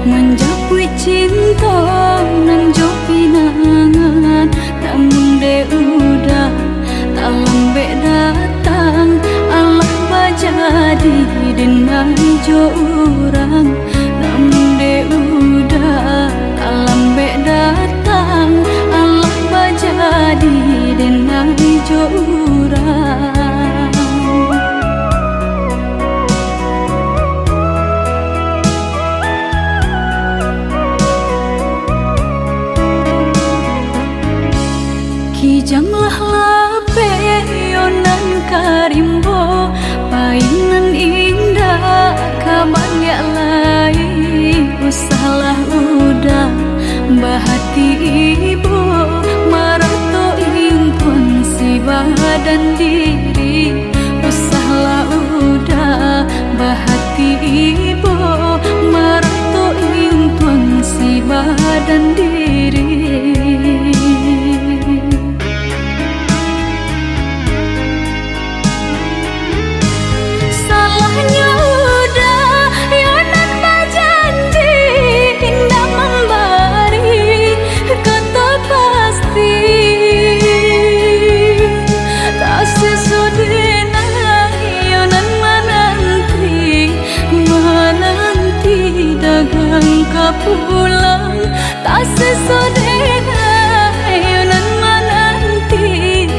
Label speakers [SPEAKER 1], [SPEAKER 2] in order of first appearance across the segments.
[SPEAKER 1] menjapui cinta nan jo pinangan, namun de udah tak lambe datang. Allah bajadi denai jo urang, namun de udah tak lambe datang. Allah bajadi denai jo urang. Kijanglah lape yonan karimbo, painan indah kabalya lai. Usahlah udah bahati ibu, marato impun si badan diri. Usahlah udah bahati ibu, marato impun si badan diri. Pulang tak sesodena yonan menanti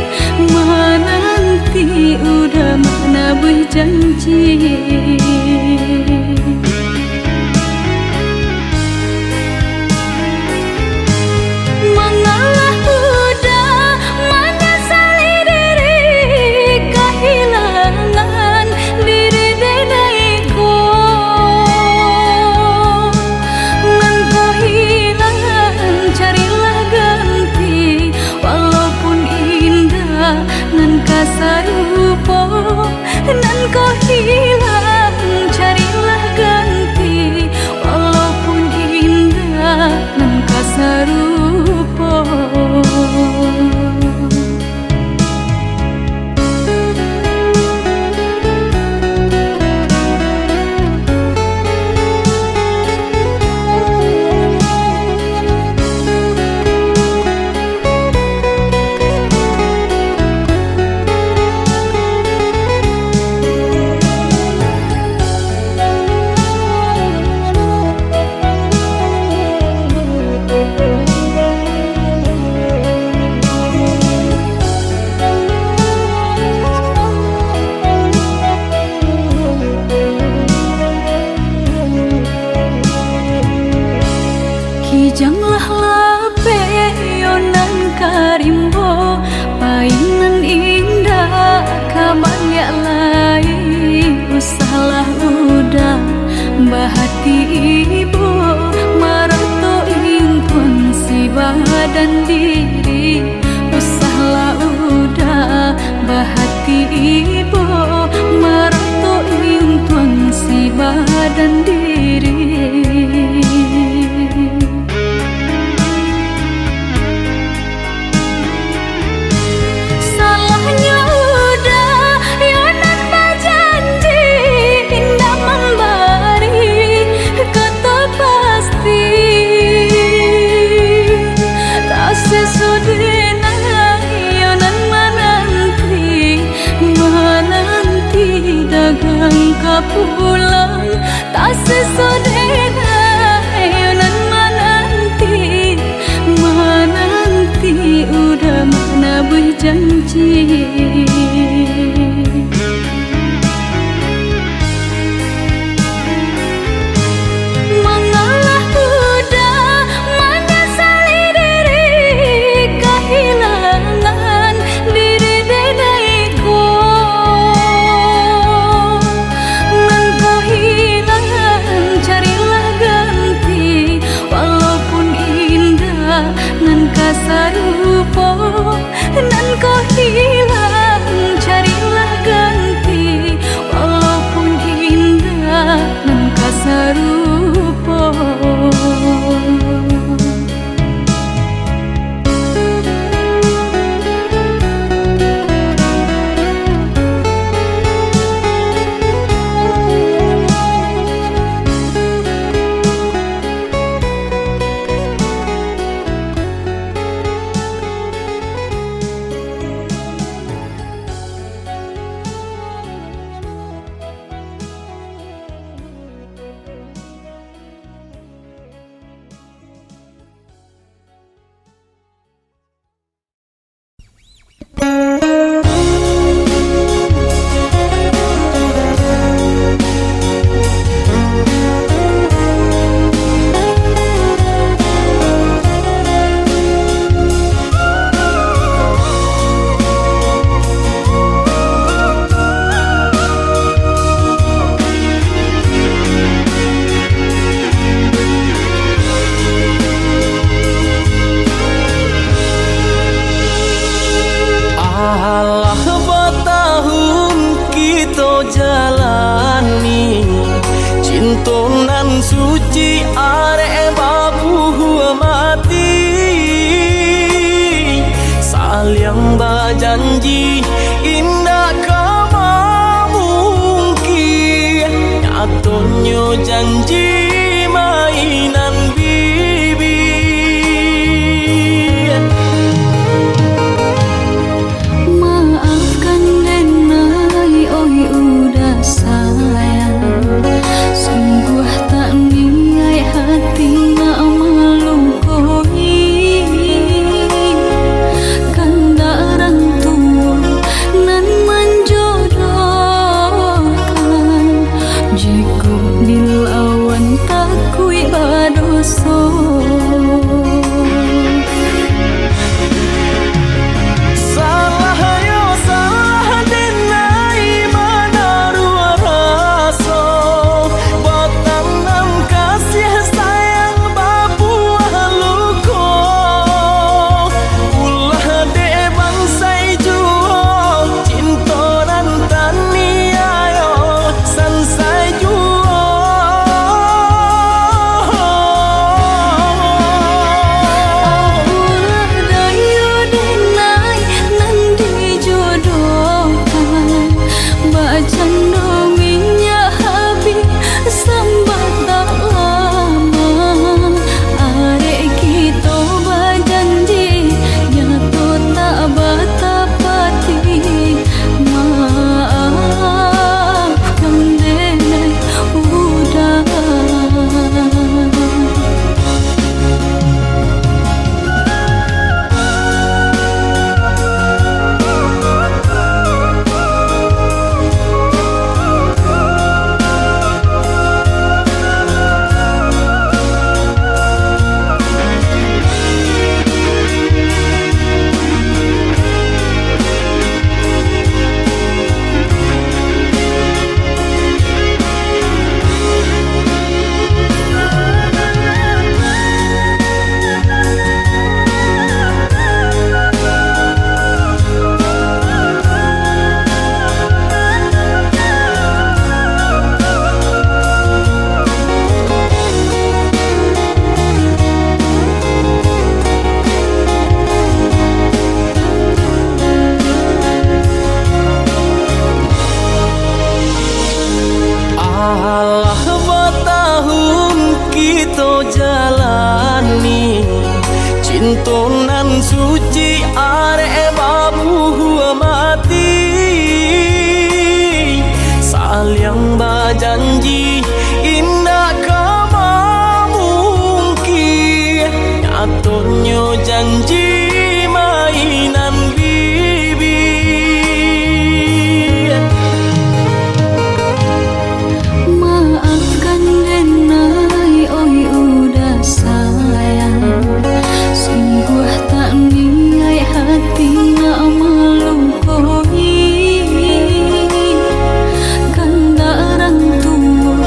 [SPEAKER 1] udah mana berjanji. Mengalah udah menyesali diri, kehilangan diri denaiku. Sarupo nan kau hilang, carilah ganti. Walaupun indah nan kau sarupo. Kijanglah lape yonan karimbo, painan indah kabalya lai. Usahlah udah bahati ibu, marato impun si badan diri. Usahlah udah bahati ibu, marato impun si badan diri. Pulang tak sesodena yonan menanti udah mana berjanji. Mengalah udah menyesali diri, kehilangan diri denaiku. Sarupo nan kau hilang.
[SPEAKER 2] janji indah kama mungkin nyatanya janji mainan bibi.
[SPEAKER 1] Maafkan Denai, oi udah sayang, sungguh tak niat hati nak melukoi. Kanda orang tua nan menjodohkan, jika dilawan takui badoso.
[SPEAKER 2] Alah bertahun kita jalani cintonan suci arek babu mati, saling berjanji indah kama mungkin nyatanya janji mainan bibi.
[SPEAKER 1] Maafkan Denai, oi udah sayang, sungguh tak niat hati nak melukoi. Kanda orang tua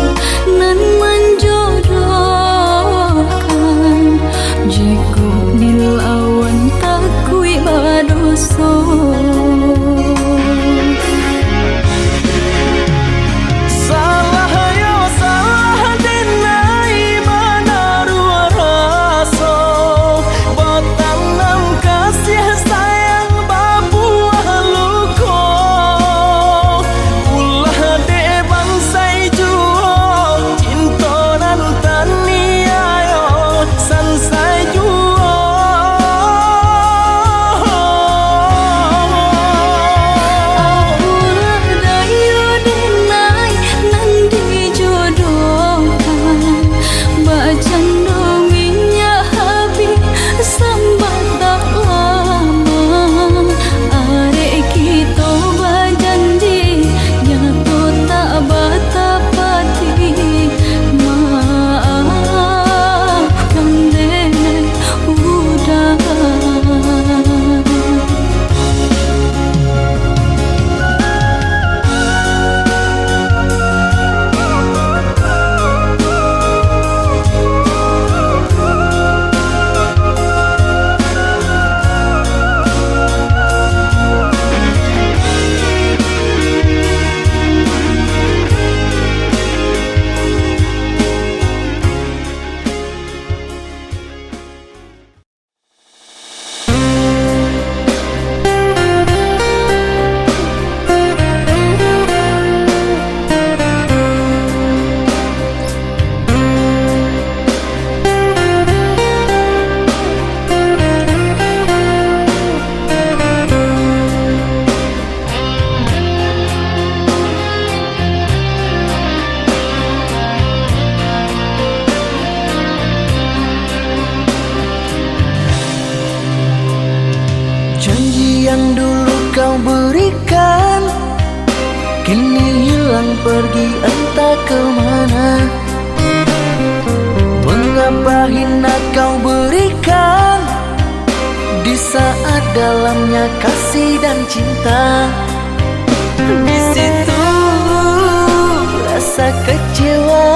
[SPEAKER 3] pergi entah kemana. Mengapa hina kau berikan di saat dalamnya kasih dan cinta. Di situ rasa kecewa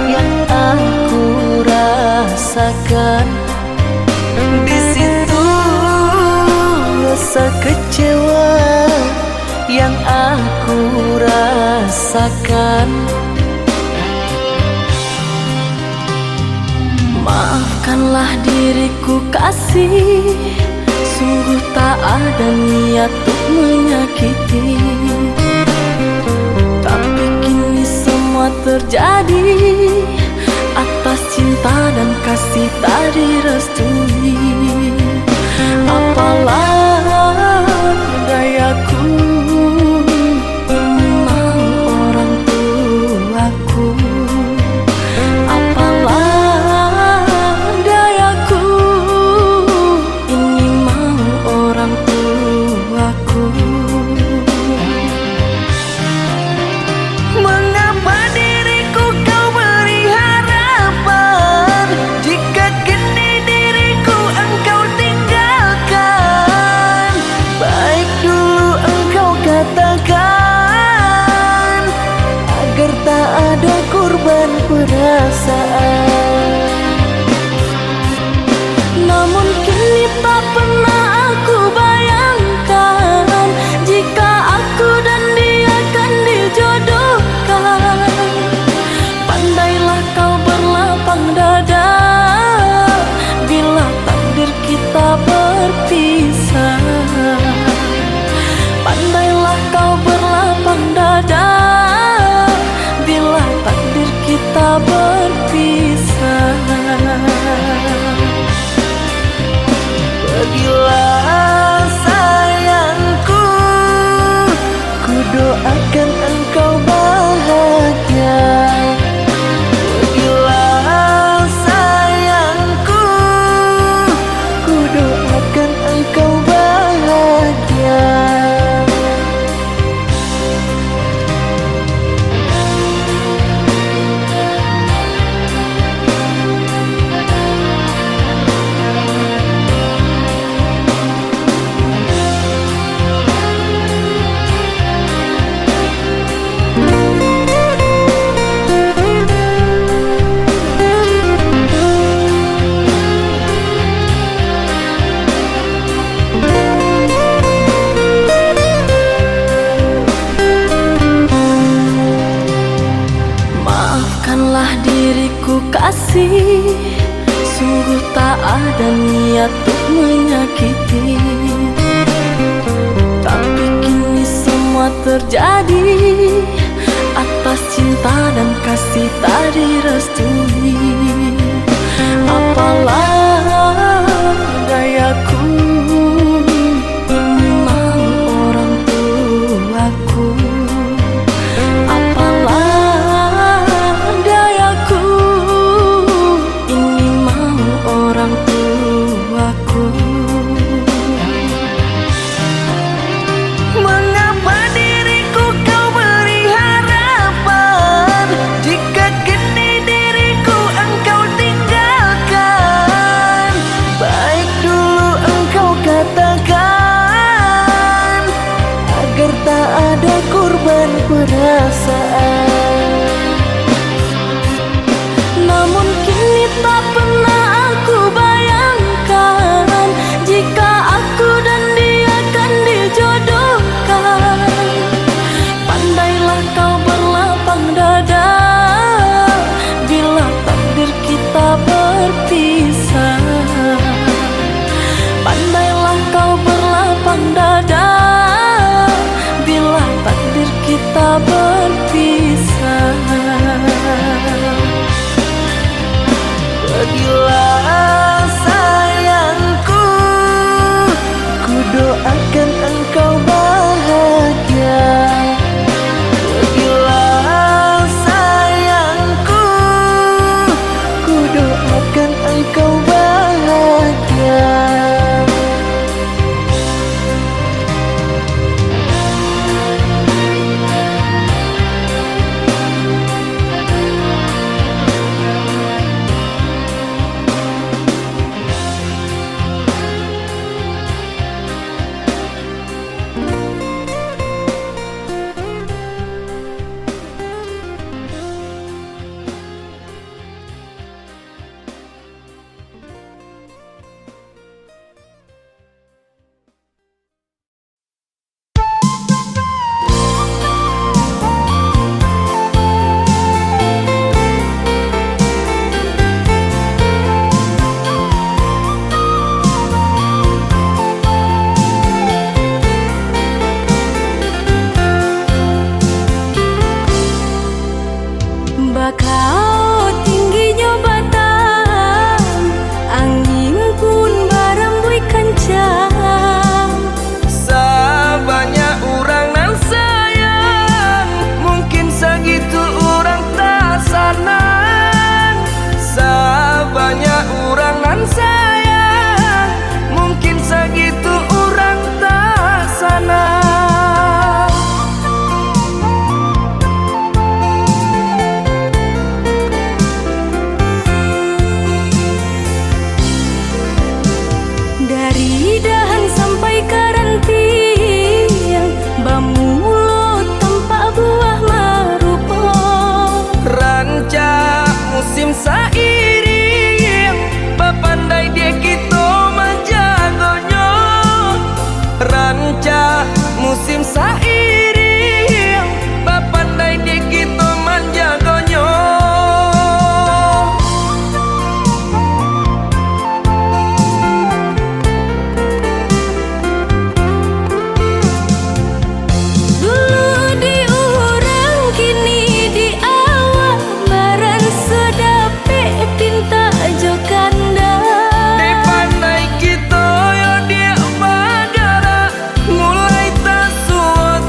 [SPEAKER 3] yang aku rasakan. Di situ rasa kecewa yang aku rasakan.
[SPEAKER 1] Maafkanlah diriku kasih, sungguh tak ada niat untuk menyakiti. Tapi kini semua terjadi atas cinta dan kasih tak direstui. Apalah dayaku, memang orang tuaku. Apalah dayaku, ini mau orang tuaku.
[SPEAKER 3] Mengapa diriku kau beri harapan jika kini diriku engkau tinggalkan? Baik dulu engkau katakan agar tak ada korban perasaan.
[SPEAKER 1] Namun kini tak pernah aku bayangkan jika aku dan dia akan dijodohkan. Pandailah kau berlapang dada bila takdir kita berpisah. Pandailah kau berlapang dada bila takdir kita berpisah.
[SPEAKER 3] Pergilah sayangku, ku doakan engkau bahagia. Pergilah sayangku, ku doakan engkau bahagia.
[SPEAKER 1] Maafkanlah diriku kasih, sungguh tak ada niat untuk menyakiti. Tapi kini semua terjadi atas cinta dan kasih tak direstui. Apalah dayaku, ini mau orang tuaku. Apalah dayaku, ini mau orang tuaku.
[SPEAKER 3] Mengapa diriku kau beri harapan jika kini diri
[SPEAKER 2] manca musim sairing bapandai di kita manjagonyo.
[SPEAKER 1] Dulu di urang kini di awak baran sudah pinta jo kanda.
[SPEAKER 2] Di pandai kita yo dia bagara mulai tak suat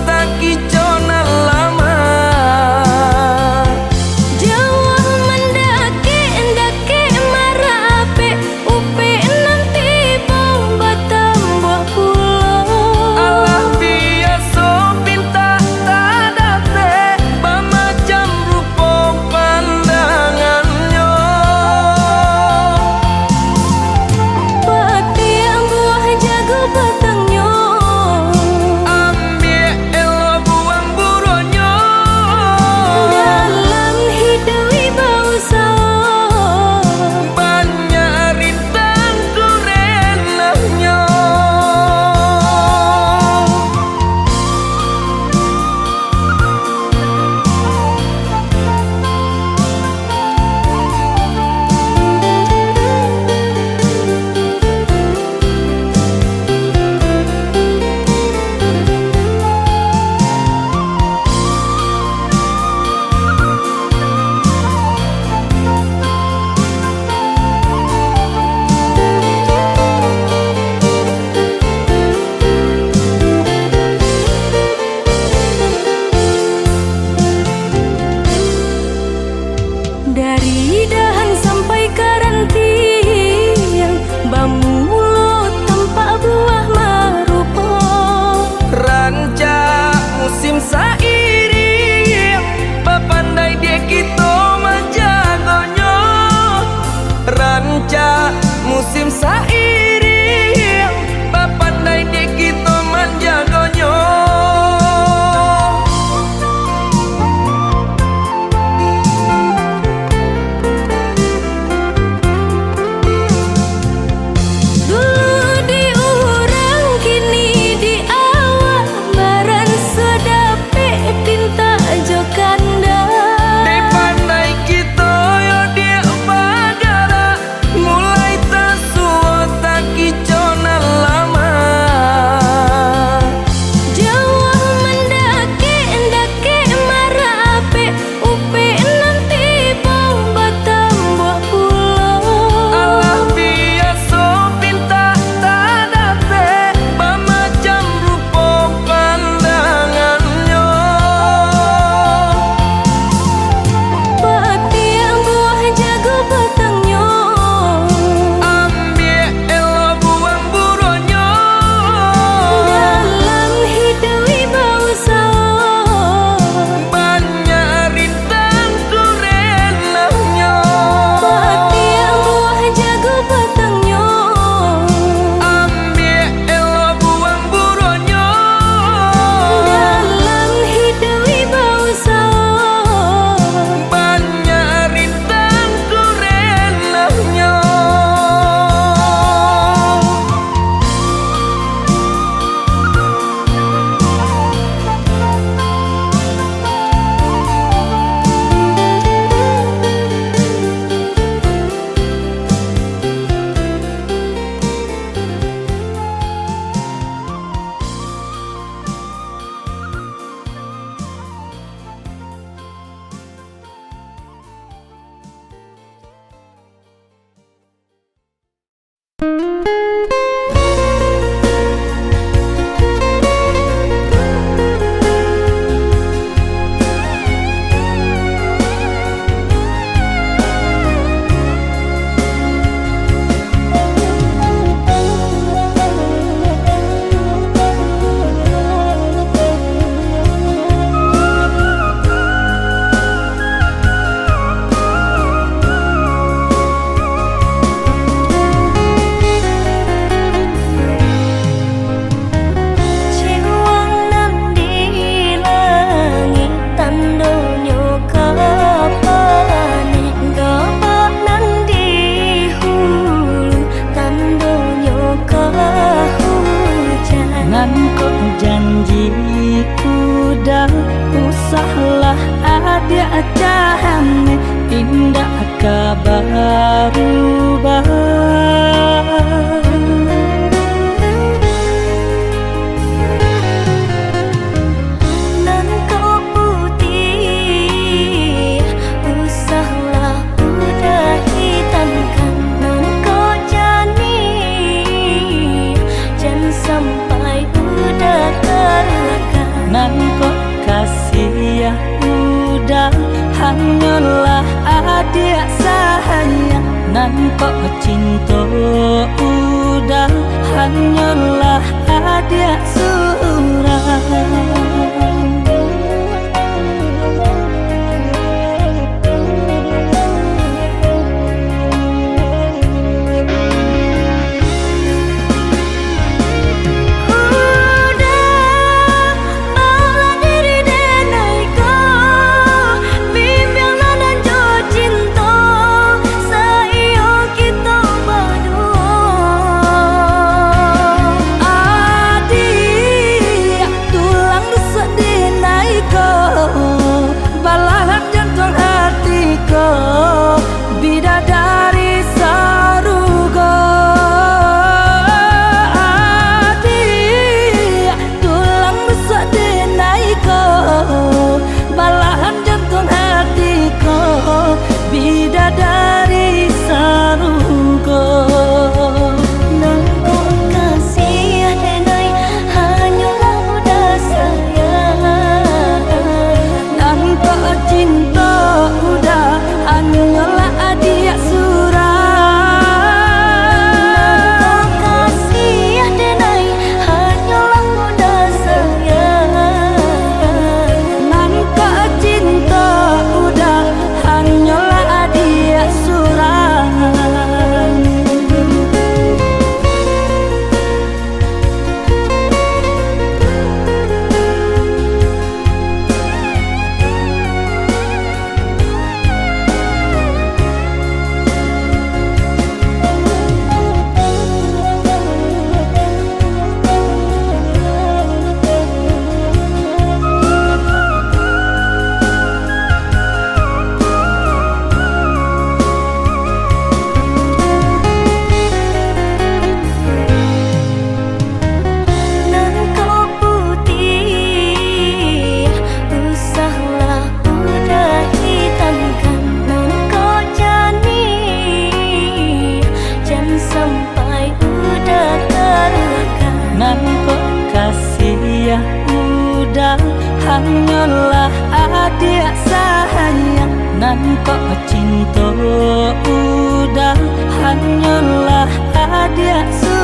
[SPEAKER 3] Nangko janji udah usahlah ada jahane pindah kabar rubah. Nangko kasih ya udah hanyalah adik sayang. Nangko cinta udah hanyalah adik surang. Bidadari sarugo.
[SPEAKER 1] Nangko kasih denai hanyalah udah sayang.
[SPEAKER 3] Nangko cinta udah hanyalah adik surang.
[SPEAKER 1] Nangko kasih denai hanyalah udah sayang.
[SPEAKER 3] Nangko cinta udah hanyalah adik surang. Nangko kasih ya udah hanyalah adik sayang. Nangko cinta udah hanyalah adik surang.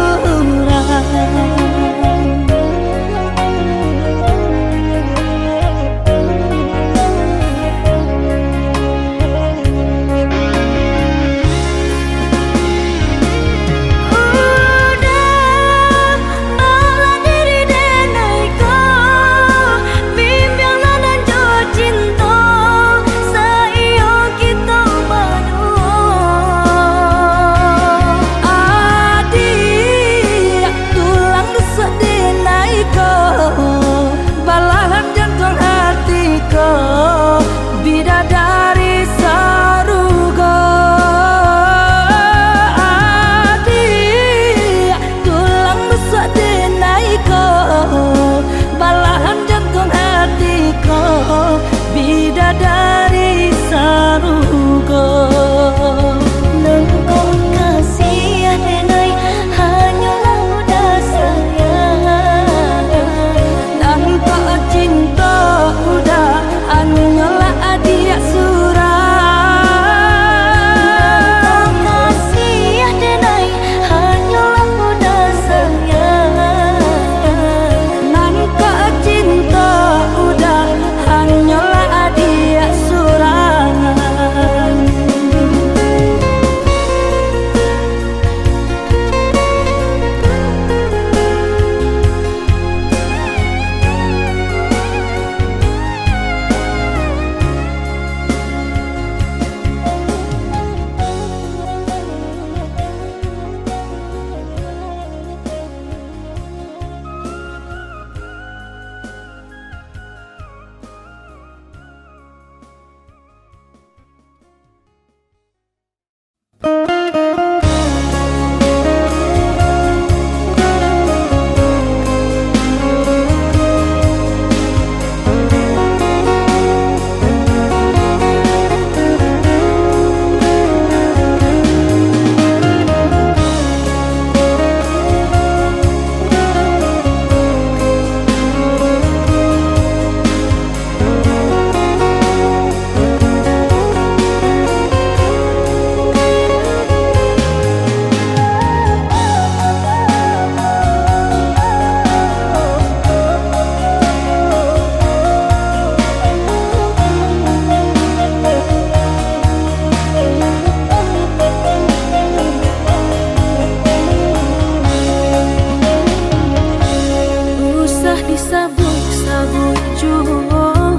[SPEAKER 1] disabui-sabui juga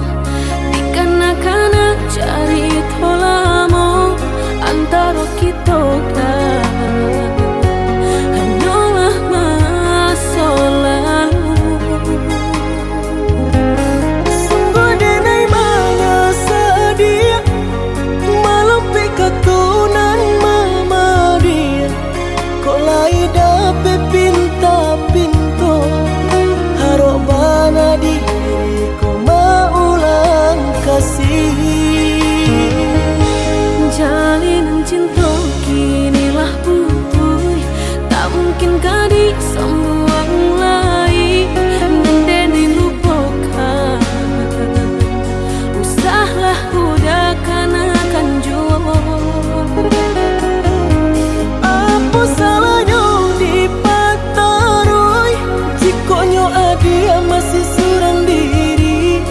[SPEAKER 1] dikanak-kanak cari tolamo antara kita hanyalah masa lalu.
[SPEAKER 3] Sungguh denai mana sadia malam pekatunan mama dia kolai dape pinta pinto harok bana diri ko maulang kasih.
[SPEAKER 1] Jalinan cinta kinilah butuh, tak mungkin kadi sembuang lain mendeni lupakan. Usahlah udah kanakan jua.
[SPEAKER 3] Apa salahnya dipataroi jikonyo adia masih surang diri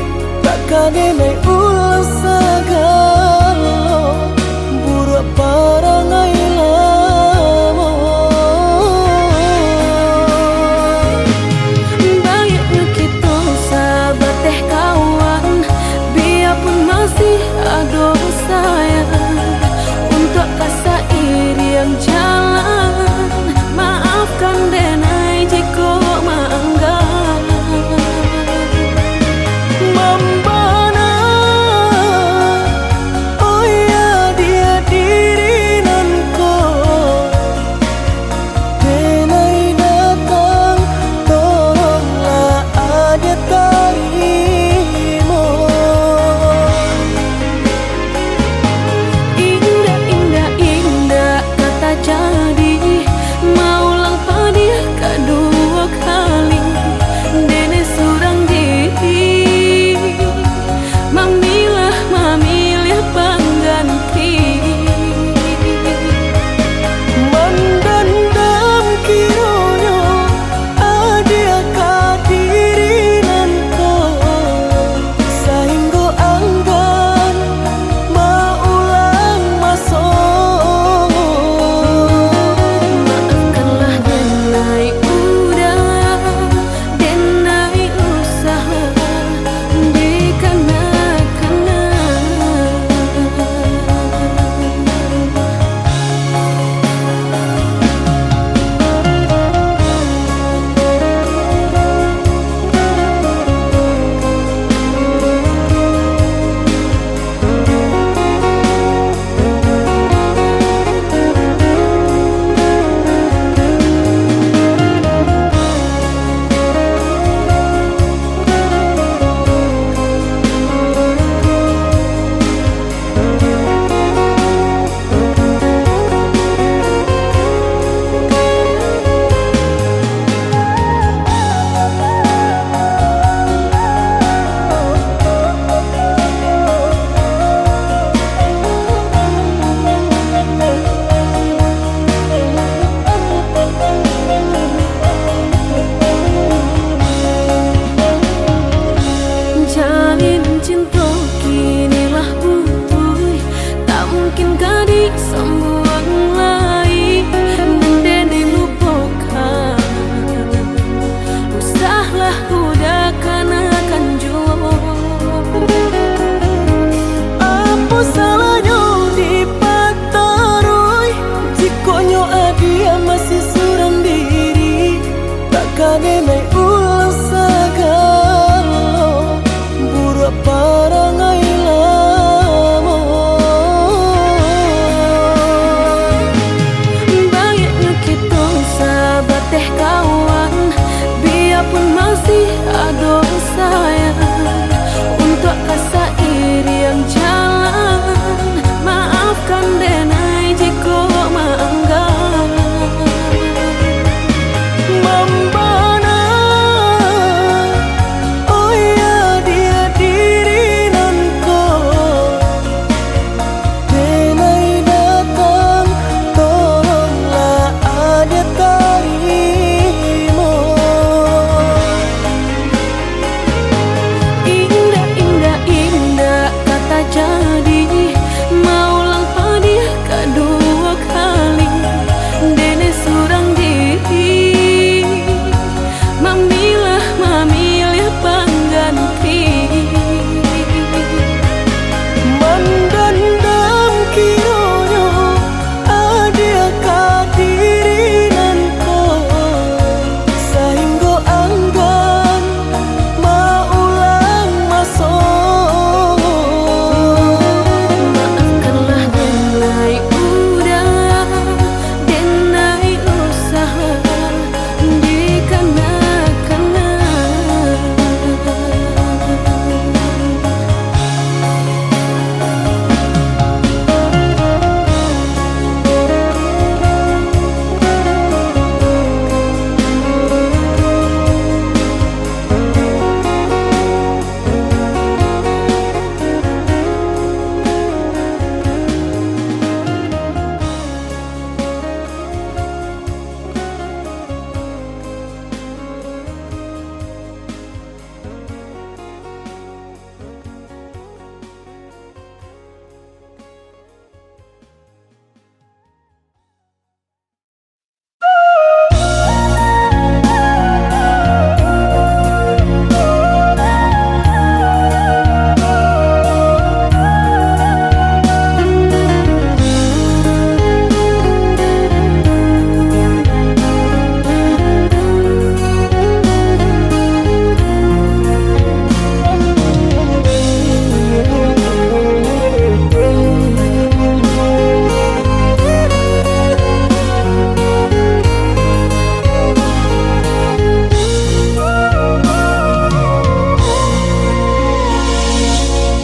[SPEAKER 3] takkan denai ulang sagalo buruk parangai lamo.
[SPEAKER 1] Baiknya kita sahabat teh kawan, biarpun masih ada sayang untuk kasih iri yang jalan. Maafkan denai jika maanggap
[SPEAKER 3] Mambana oh ya dia diri na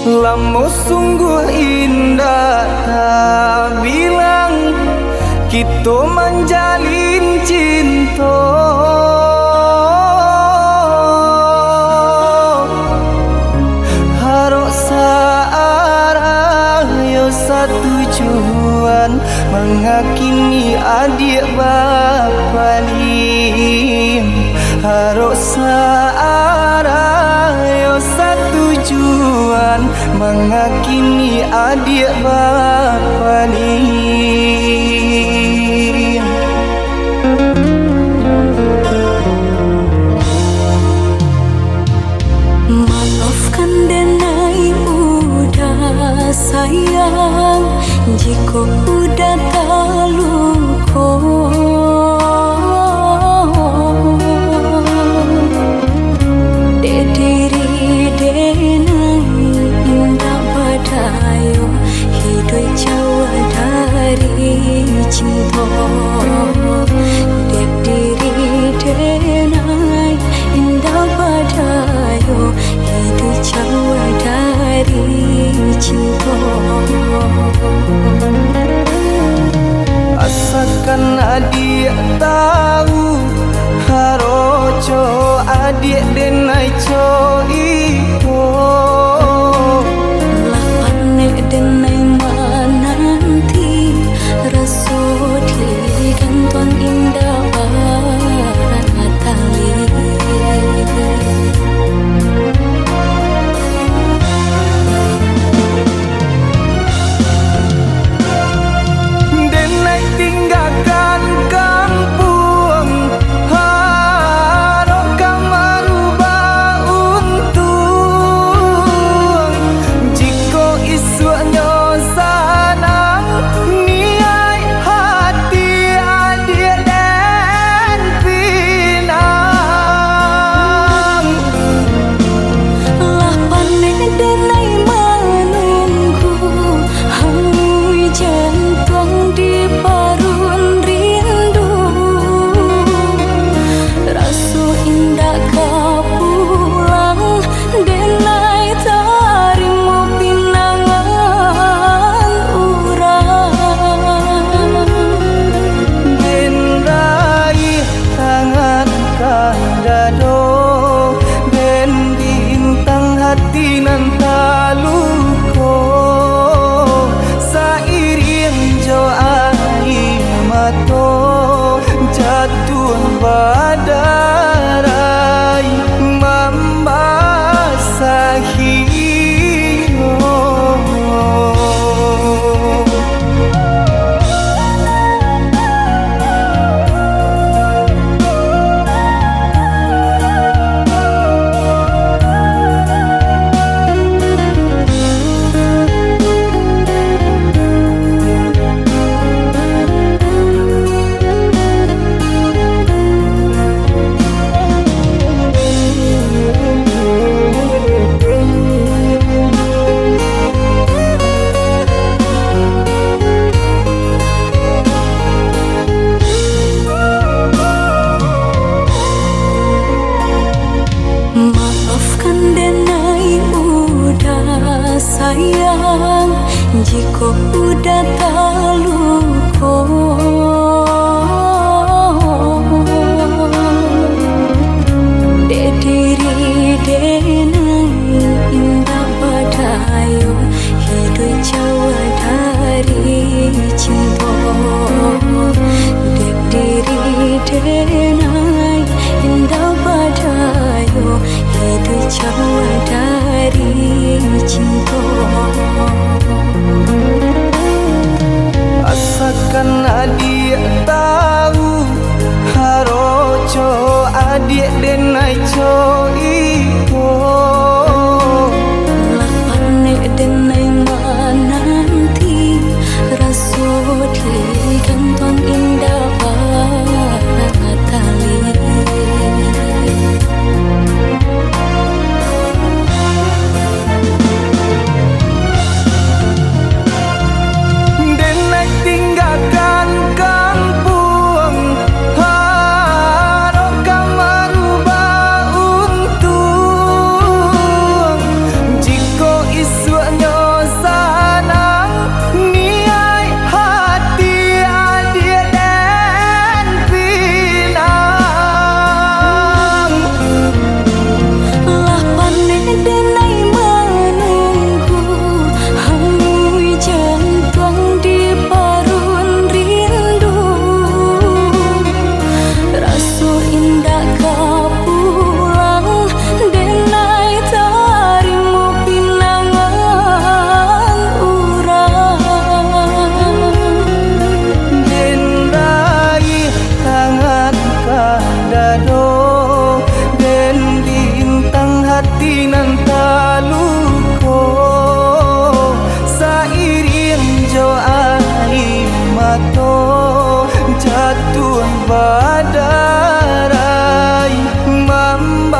[SPEAKER 2] Lamu sungguh indah tak bilang kita menjalin cinta. Harok searah yo satu tujuan mengakini adik bapa lim. Harok searah yo satu tujuan mengakini adik bapa lim.
[SPEAKER 1] Maafkan denai udah sayang, jika udah terluka. Dek diri denai indah badayo, hidup jauh dari cinta. Dek diri denai indah badayo, hidup jauh dari cinta.
[SPEAKER 2] Asalkan adik tahu haroco adik denai co iko.
[SPEAKER 1] Lah panek denai menanti rasu di gantuan indah baratali.
[SPEAKER 2] Denai tinggalkan kampung, harok merubah untung. Jika isunya sanang, niai hati adik dan pinang.
[SPEAKER 1] Lah panek denai menunggu, hangui jantung di parun rindu. Rasu indah kau pulang, denai tarimu pinangan urang.
[SPEAKER 2] Den raih tangan kandado, den bintang hati nan taluko. Sairing jo air mato jatuh badarai membasahi.
[SPEAKER 1] Maafkan denai udah sayang, jika udah terluka. Dek diri denai indah badayo, hidup jauh dari cinta. Dek diri denai indah badayo, hidup jauh dari cinta.
[SPEAKER 2] badarai membasahiyo.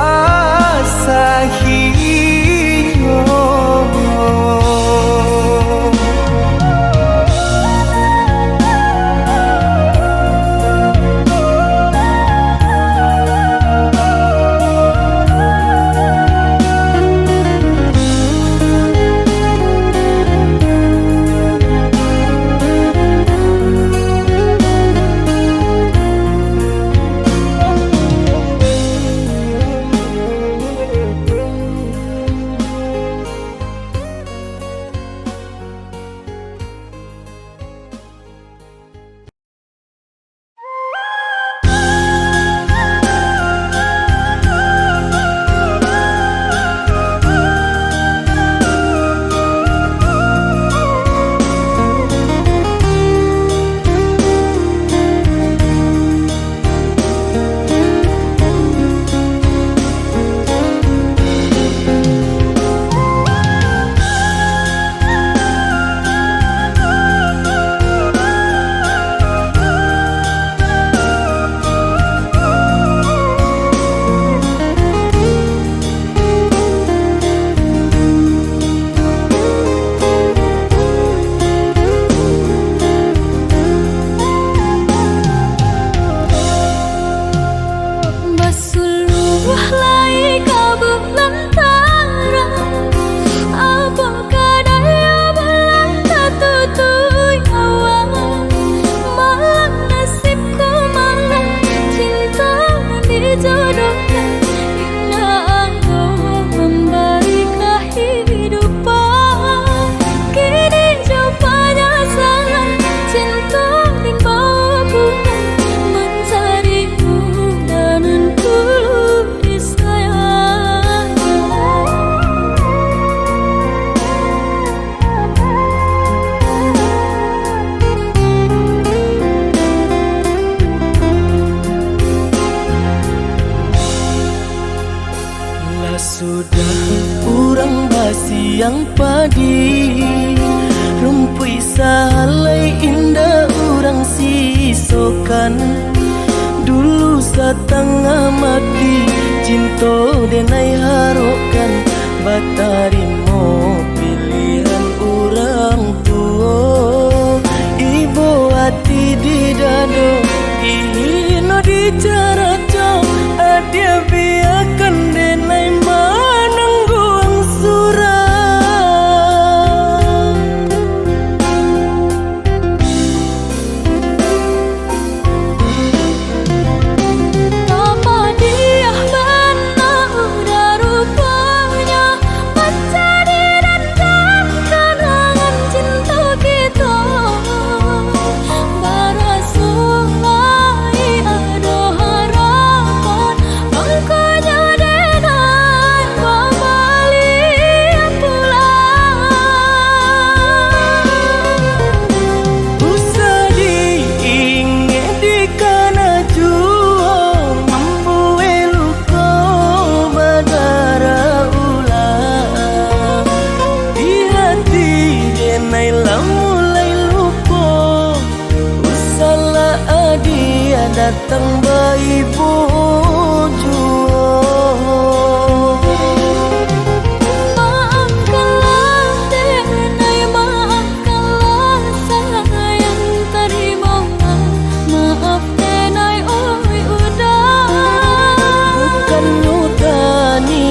[SPEAKER 3] Yang padi rumpui salai indah urang sisokan dulu satengah mati cinto denai harokan batarimo pilihan urang tua ibu hati di dado ino di caraco adia biarkan denai manangguang surah. Datang bayi bojo maafkanlah denai maafkanlah sayang terima maaf denai oi udah bukan nyutani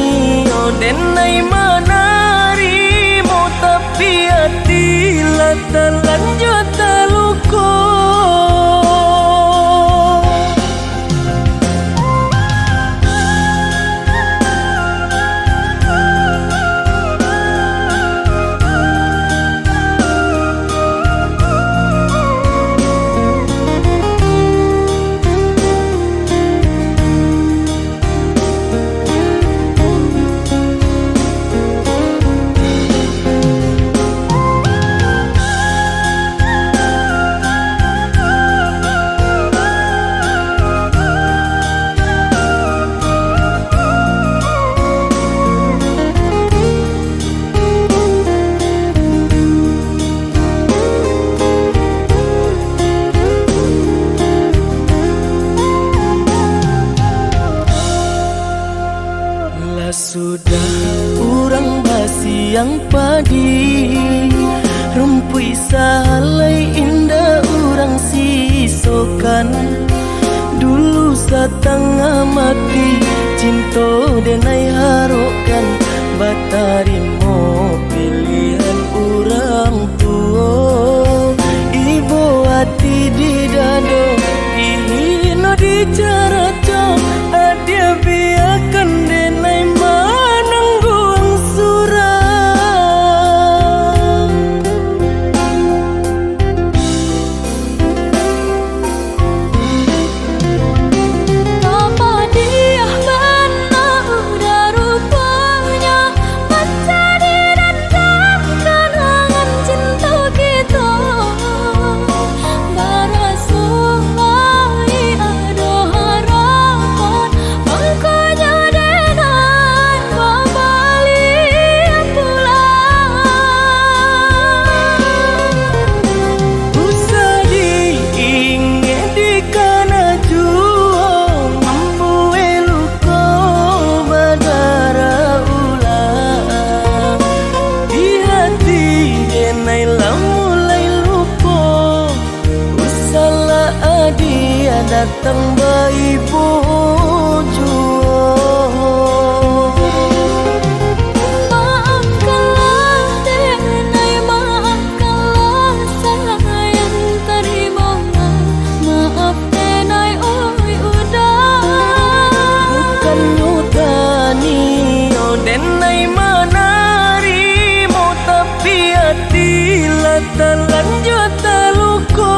[SPEAKER 3] oh denai manarimo tapi hati lata lanjut luko.
[SPEAKER 2] urang basiang padi rumpui salai indah urang sisokan dulu satengah mati cinta denai harokan batarimo pilihan urang tua ibu hati di dado dihina di caraco adia biarkan denai mananggung surang datang bayi bojo.
[SPEAKER 1] Maafkanlah denai, maafkanlah sayang terima. Maaf denai oi udah
[SPEAKER 2] bukan nyutani oh denai manarimo tapi hati latan lanjut taluko.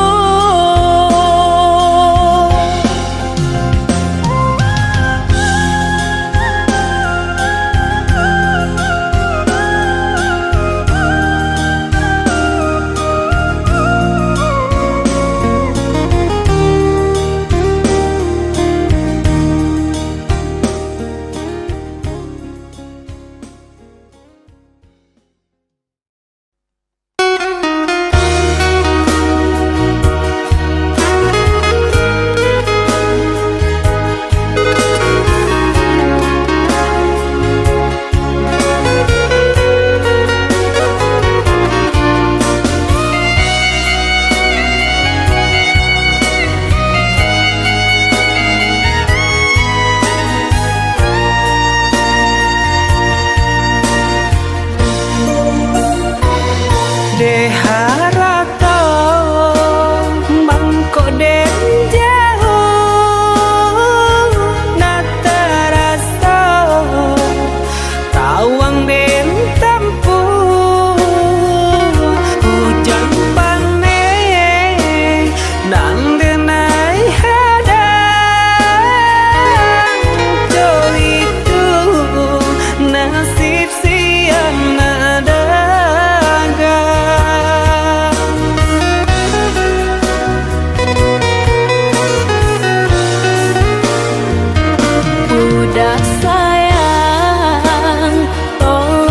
[SPEAKER 1] sayang, tolong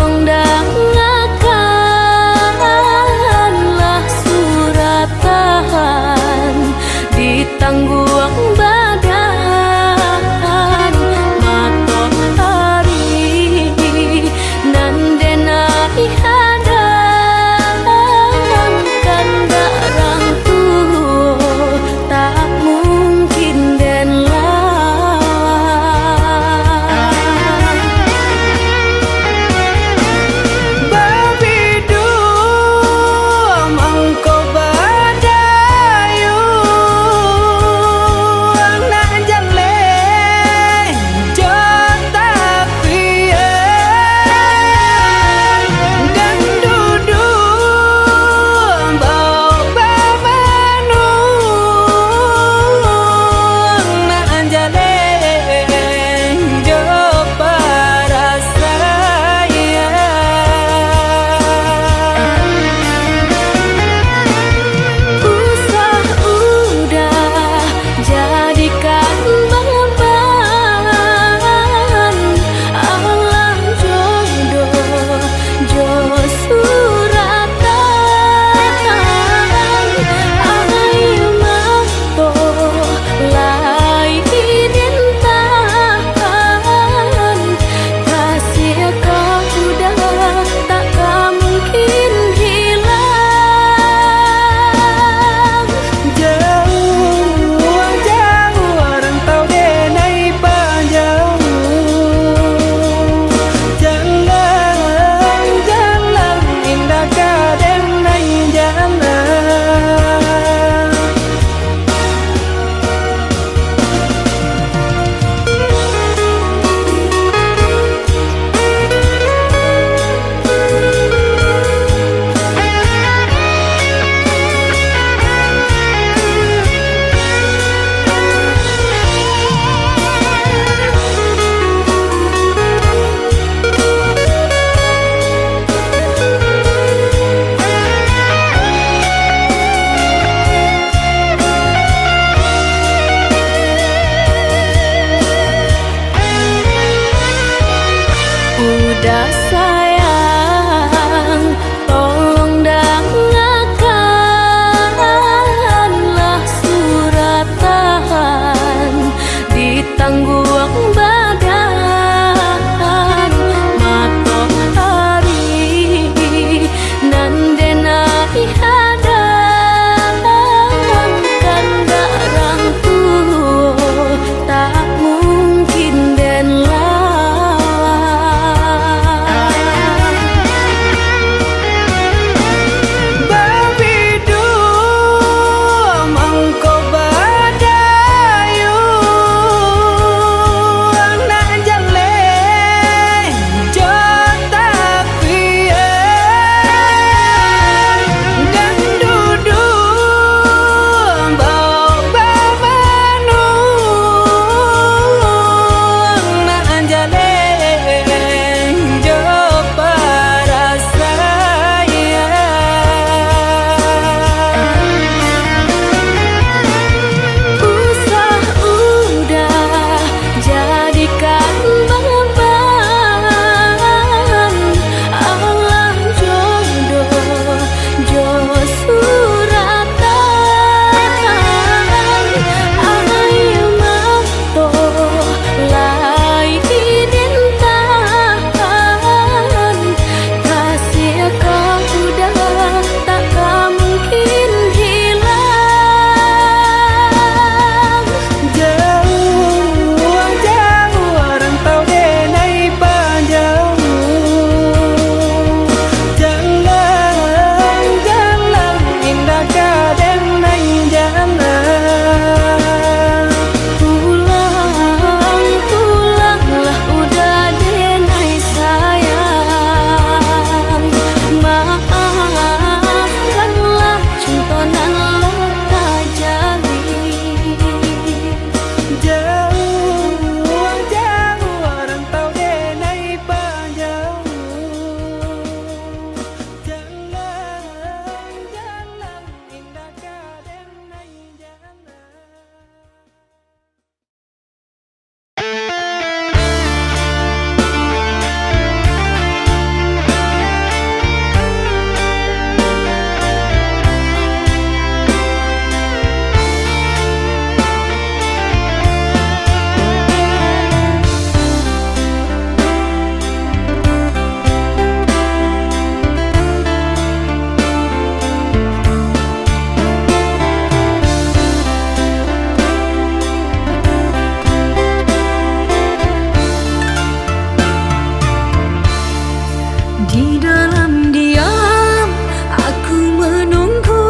[SPEAKER 1] Di dalam diam aku menunggu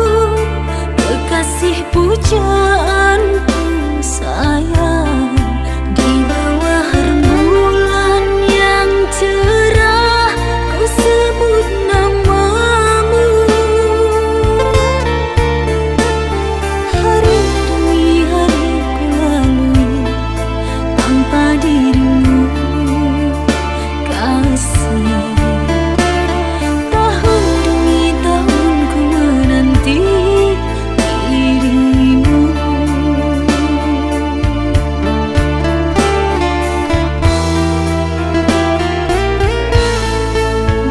[SPEAKER 1] kekasih pujaanku sayang. Di bawah rembulan yang cerah ku sebut namamu. Hari demi hari ku lalui tanpa dirimu kasih. Tahun demi tahun ku menanti dirimu.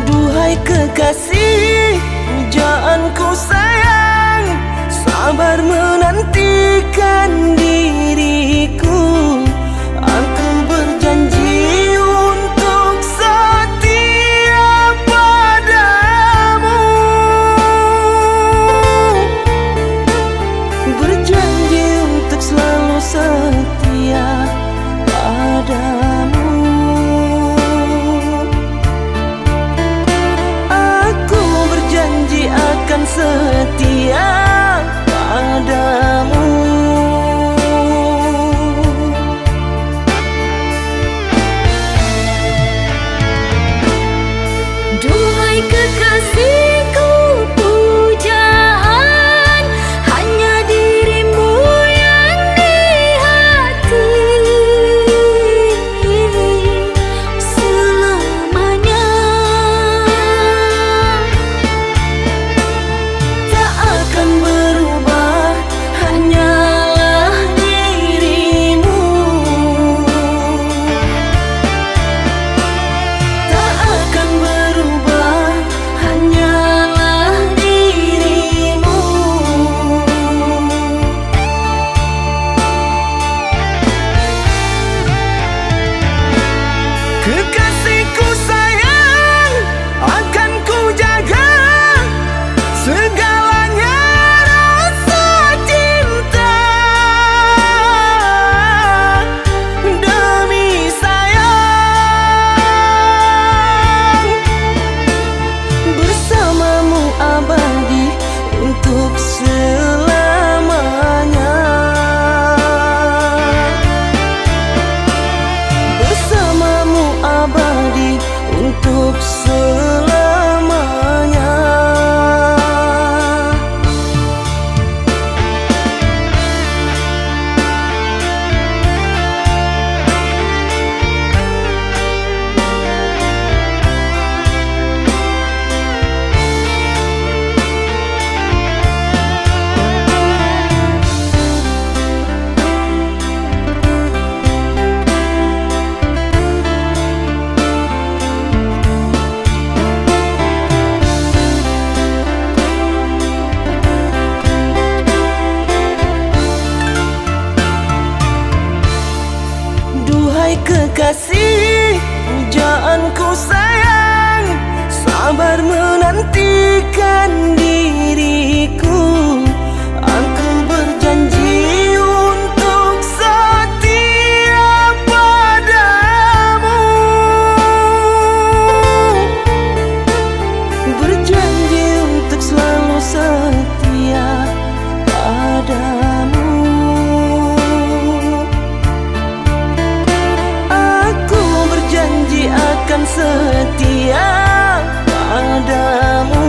[SPEAKER 2] Duhai kekasih, pujaanku sayang, sabar menantikan diriku. Aku berjanji untuk setia padamu. Berjanji untuk selalu setia padamu. Aku berjanji akan setia padamu.
[SPEAKER 1] Duhai kekasihku, pujaan hanya dirimu yang di hati selamanya.
[SPEAKER 2] Tak akan berubah, hanyalah dirimu. Tak akan berubah, hanyalah dirimu. Kekasihku sayang, akan ku jaga segalanya rasa cinta. Demi sayang, bersamamu abadi untuk selamanya. Bersamamu abadi untuk selamanya. Duhai kekasih, pujaanku sayang, sabar menantikan diriku. Aku berjanji untuk setia padamu. Berjanji untuk selalu setia padamu. Aku berjanji akan setia padamu.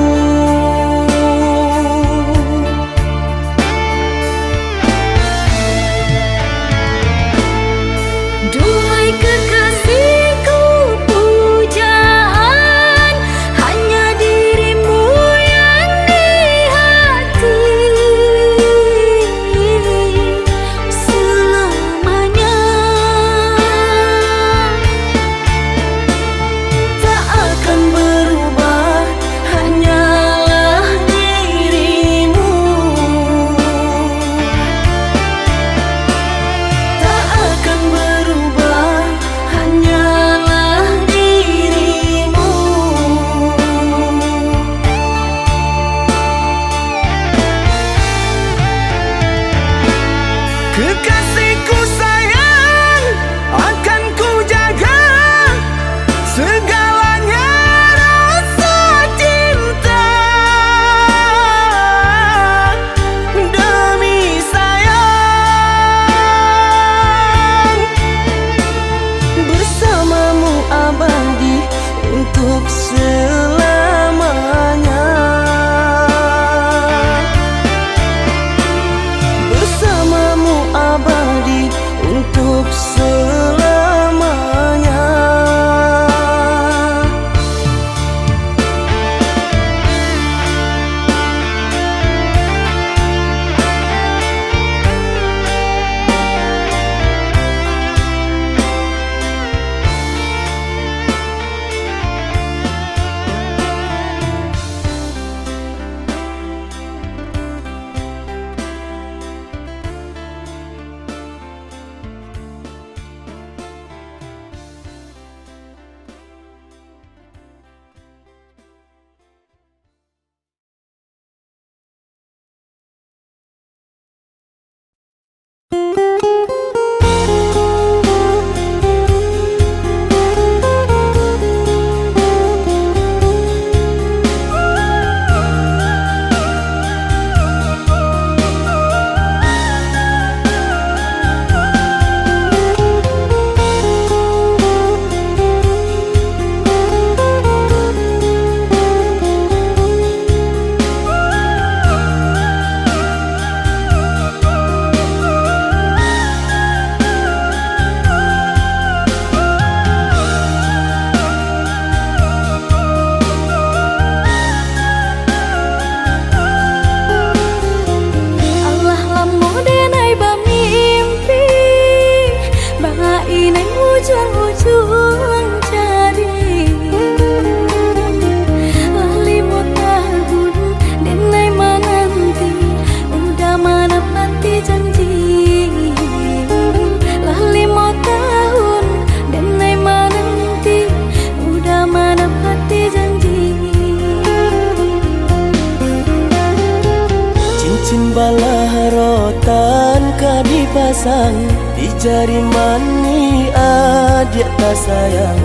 [SPEAKER 2] sang di jari mani adik tak sayang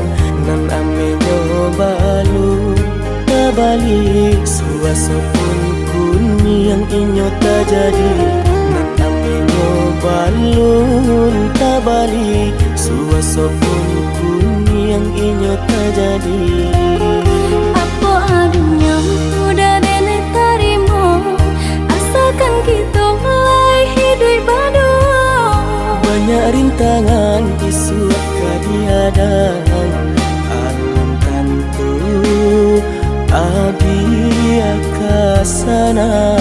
[SPEAKER 2] nan ame nyobalu tabali suaso pun kuni yang inyo tak jadi nan ame nyobalun tabali suaso pun kuni yang inyo tak jadi.
[SPEAKER 1] Apa adanya udah nenek tarimo asalkan kita mulai hidup baru.
[SPEAKER 2] Banyak rintangan isu kadiadang alam tentu abi akasana.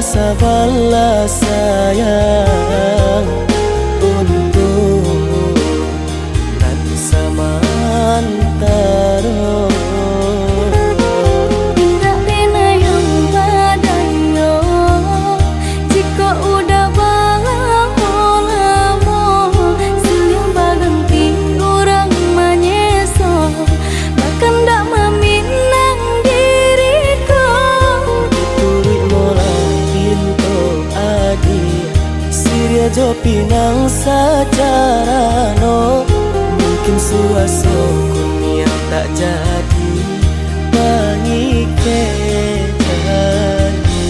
[SPEAKER 2] Sabarlah sayang untuk nan samantara.
[SPEAKER 1] Tidak pernah yang badayo jika udah lamo siang baganti orang menyeso bahkan tak meminang diriku.
[SPEAKER 2] Turik mulai pintu adi Siria jo pinang secara no mungkin suaso kun yang tak jadi pangike jadi.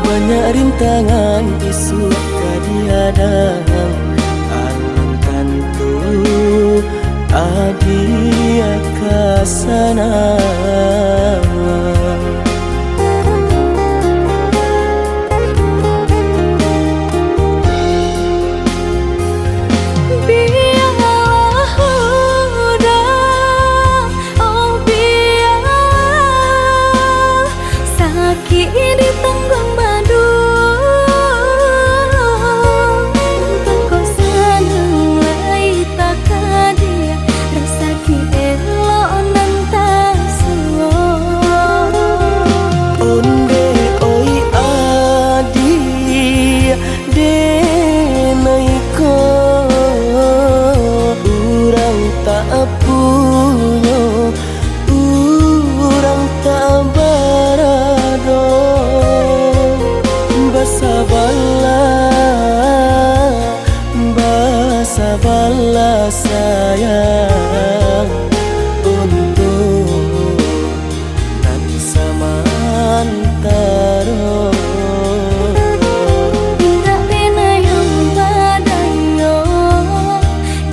[SPEAKER 2] Banyak rintangan isu kadiadang alam tentu adi akasana. Sabarlah sayang untuk nan samantara.
[SPEAKER 1] Tidak pernah yang badayo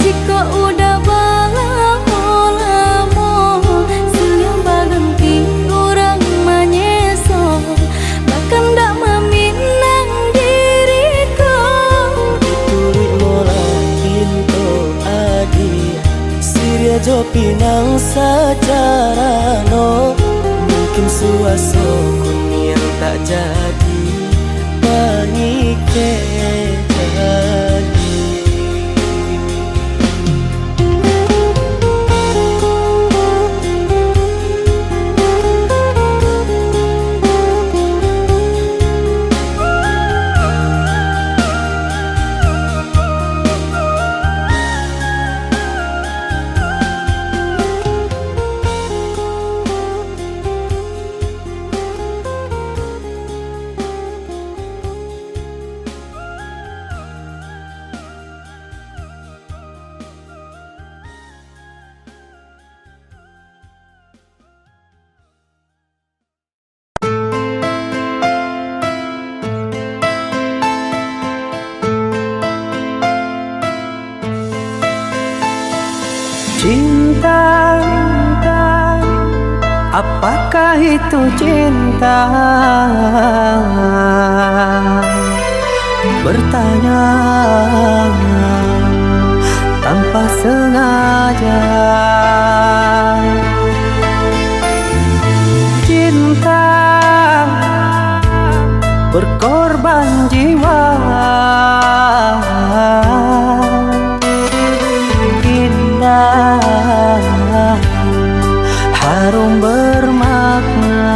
[SPEAKER 1] jika udah lamo siang baganti orang menyeso bahkan tak meminang diriku.
[SPEAKER 2] Diturik mulai pintu adi Siria jo pinang secara no mungkin suaso kun yang tak jadi jadi.
[SPEAKER 3] Cinta, apakah itu cinta? Bertanya tanpa sengaja. Cinta berkorban jiwa, harum bermakna.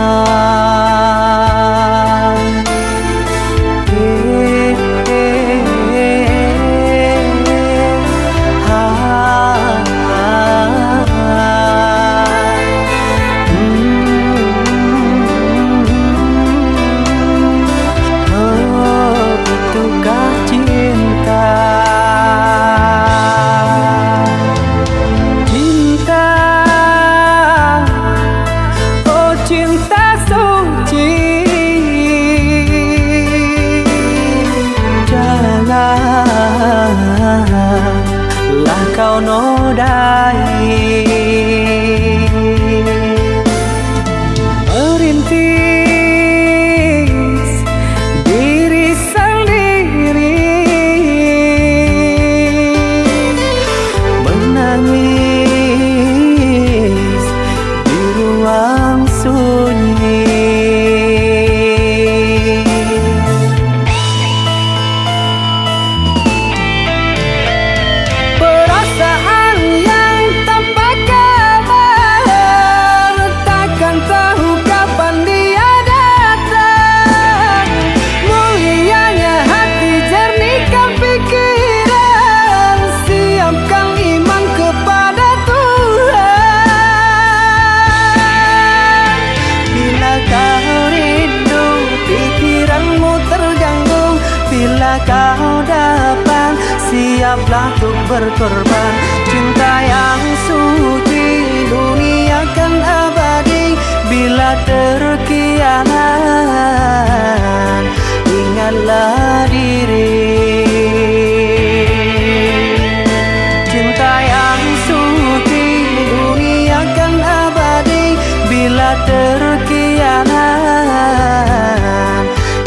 [SPEAKER 3] Itukah cinta? Lah kau nodai, merintis diri sendiri, menangis di ruang sunyi. Kau dapat, siaplah untuk berkorban. Cinta yang suci, dunia kan abadi. Bila terkianat, ingatlah diri. Cinta yang suci, dunia kan abadi. Bila terkianat,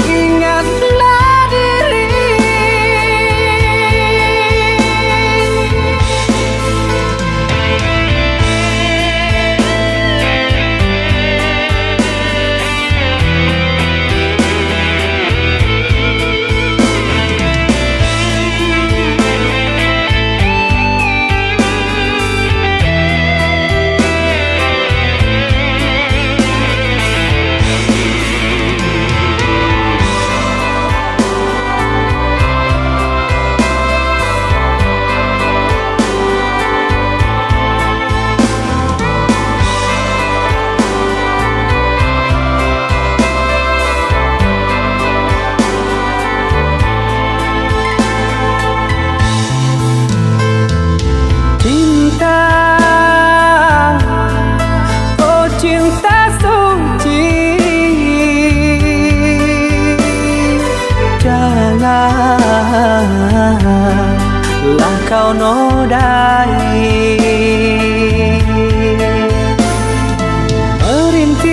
[SPEAKER 3] ingatlah. Lah kau nodai, merintis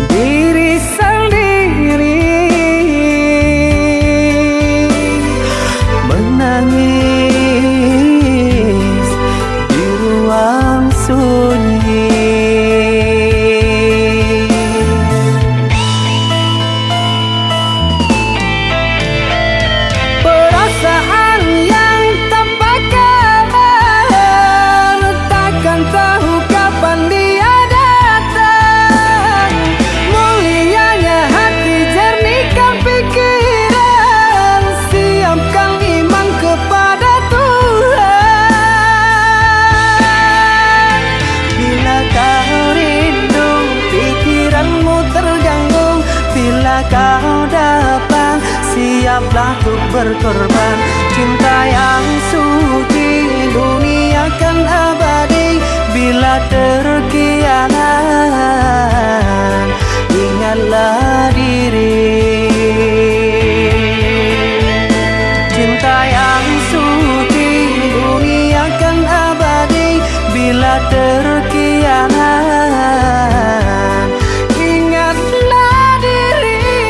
[SPEAKER 3] diri sendiri, menangis di ruang sunyi. berkorban. Cinta yang suci dunia kan abadi. Bila terkianat ingatlah diri. Cinta yang suci dunia kan abadi. Bila terkianat ingatlah diri.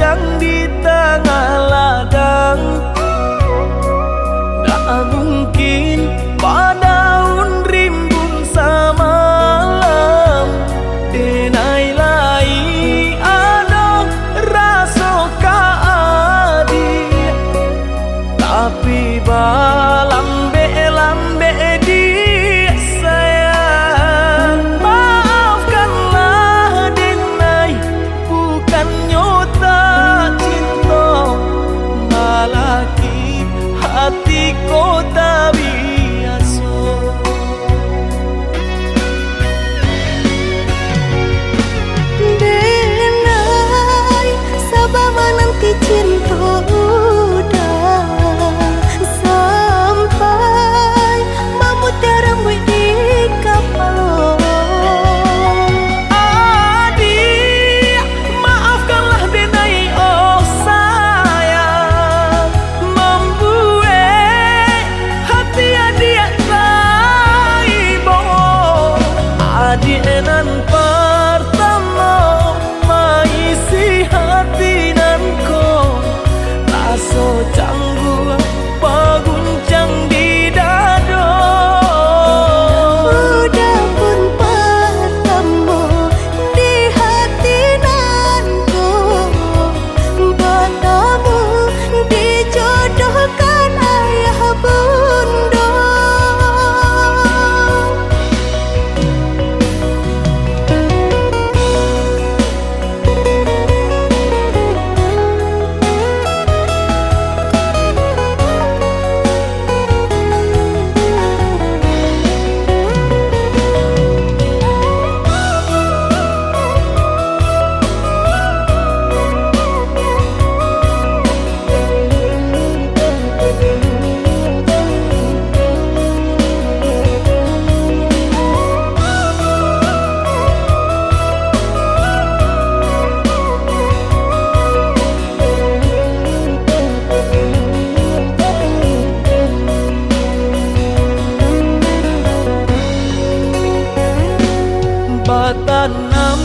[SPEAKER 2] kadang di tengah ladang. Tak mungkin padaun rimbun samalam. Denai lai ada rasa kaadi, tapi lambe di sayang. Maafkanlah Denai, bukannya tak cinta, malaki hatiku tak biasa.
[SPEAKER 1] Denai, sabar menanti cinta udah sampai memutih rambut di kapal.
[SPEAKER 2] Adik, maafkanlah Denai, oh sayang, membuat hati adik raibo. Adik nan pertama maisi hati nanko, rasa canggung paguncang di dada.
[SPEAKER 1] Udah pun pertemu di hati nanku, bertemu dijodohkan ayah bunda.
[SPEAKER 2] Batanam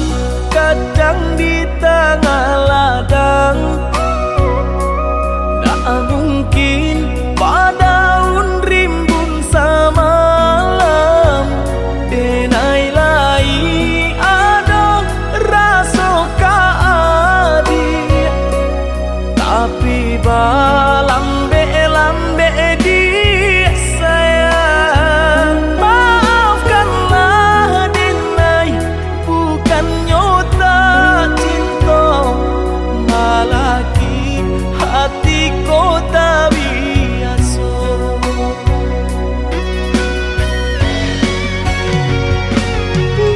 [SPEAKER 2] kadang di tengah ladang. Tak mungkin padaun rimbun samalam. Denai lai ada rasa kaadi, tapi lambe di sayang. Maafkanlah Denai, bukannya tak cinta, malaki hatiku tak biasa.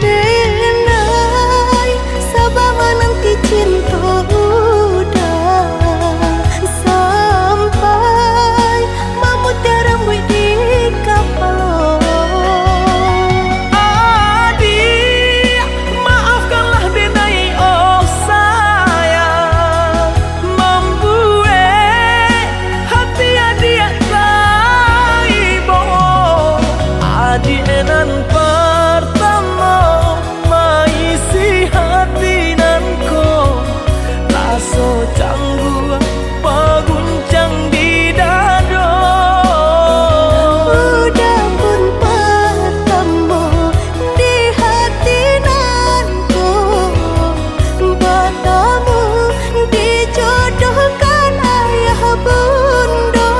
[SPEAKER 1] Denai, sabar menanti cinta udah sampai memutih rambut di kapal.
[SPEAKER 2] Adik, maafkanlah Denai, oh sayang, membuat hati adik raibo. Adik nan pertama maisi hati nanko, rasa canggung paguncang di dada.
[SPEAKER 1] Udah pun bertemu di hati nanku, bertemu dijodohkan ayah bunda.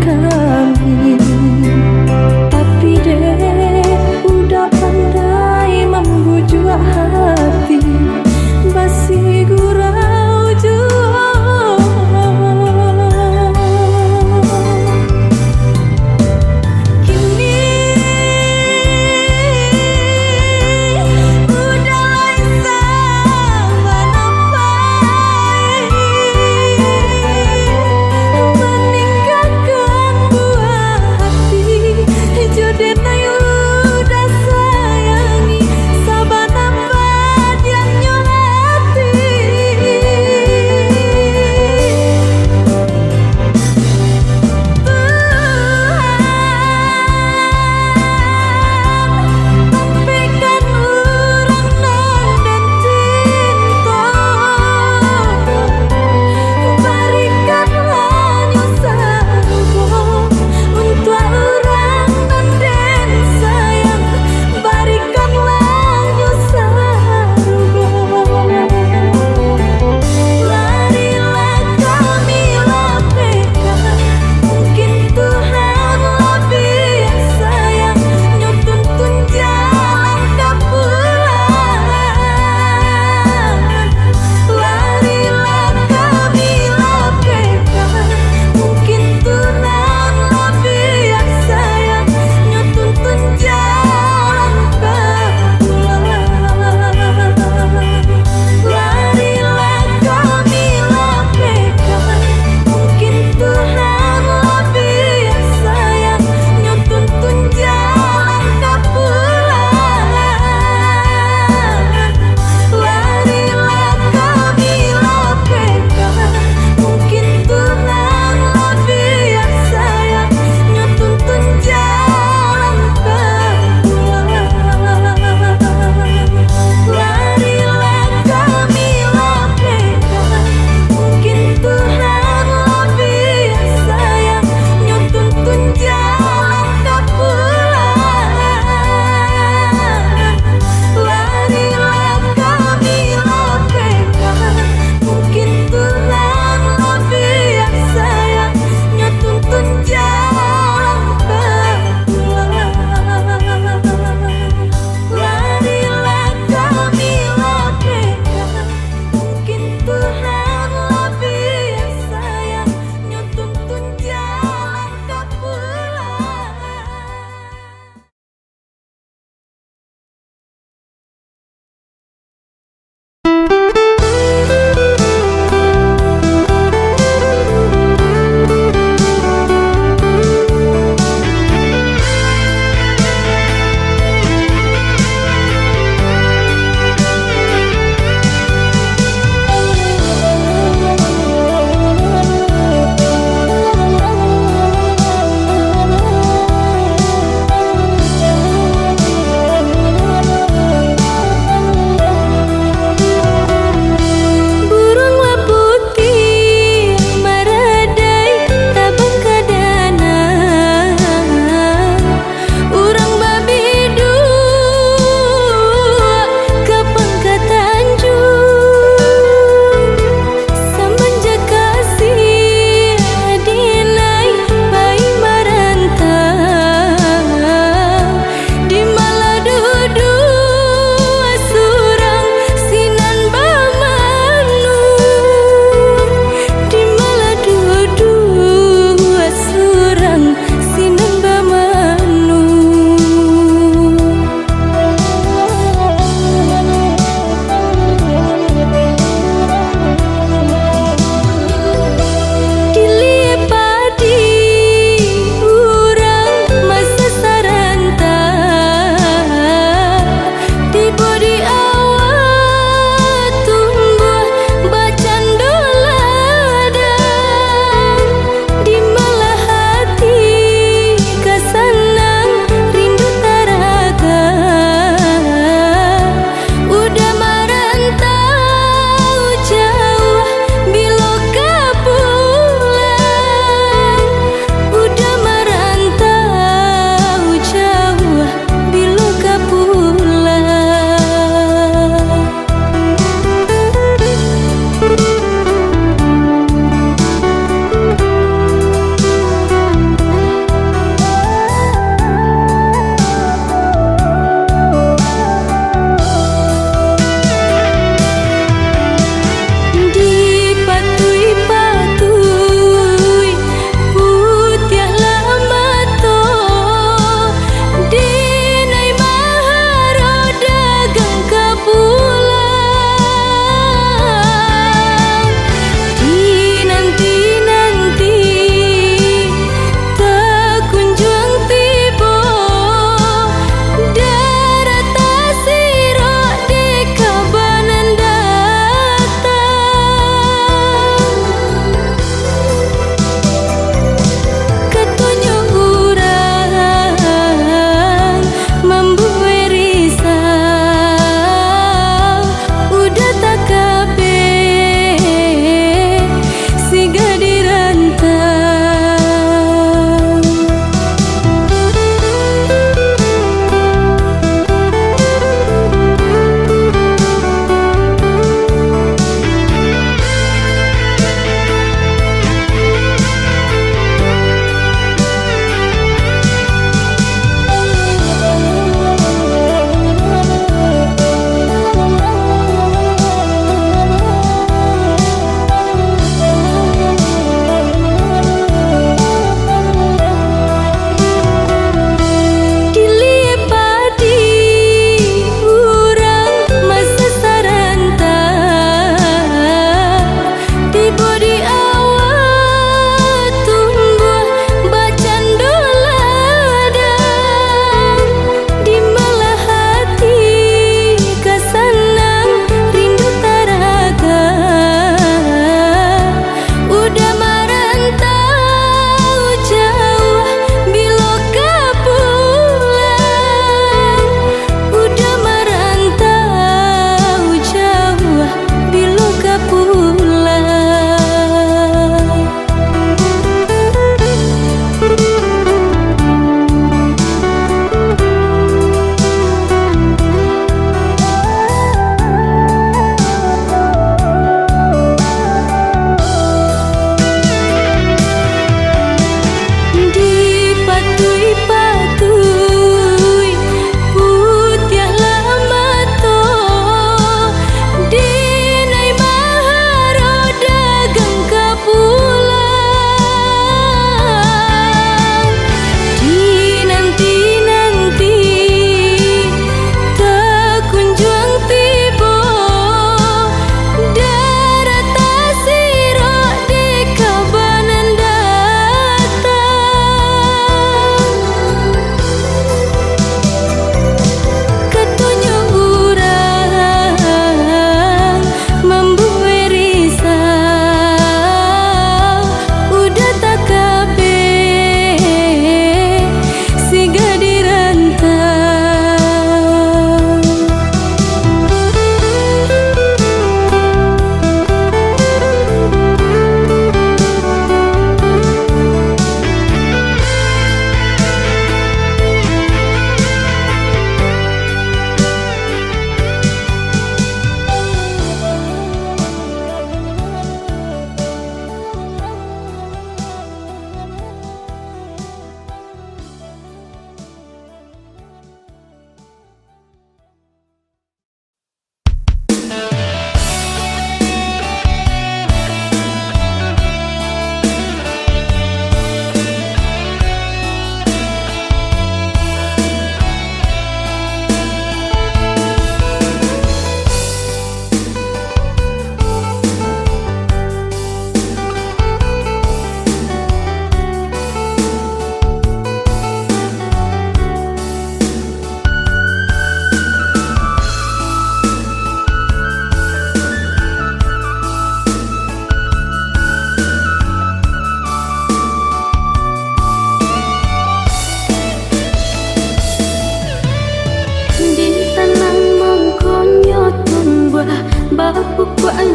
[SPEAKER 3] kami. Tapi dek udah pandai membujuk hati, basi gurau jua. Kini udah lain sama nampai, meninggalkan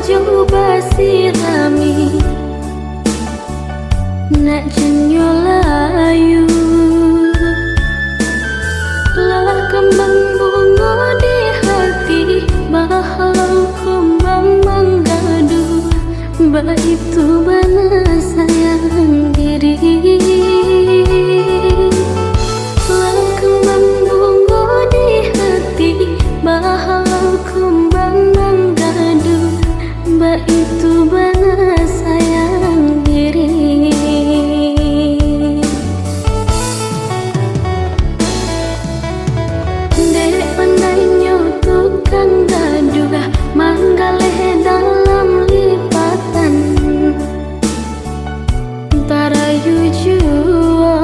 [SPEAKER 1] coba sirami nak jenyo layu lah kembang bunga di hati bahalau kembang menggadu bah itu bana sayang diri lah kembang bunga di hati bahalau kembang menggadu bah itu bana sayang diri. Dek pandainya tukang gaduh manggaleh dalam lipatan tarayu jua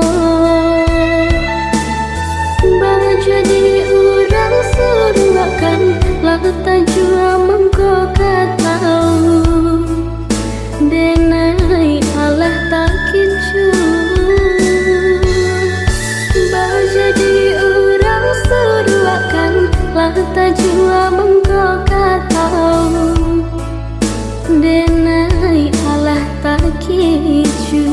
[SPEAKER 1] bah jadi orang suruhkan lata jua mengko katau denai alah tak kincu bah jadi orang suruhkan lata jua mengko katau denai alah tak kincu.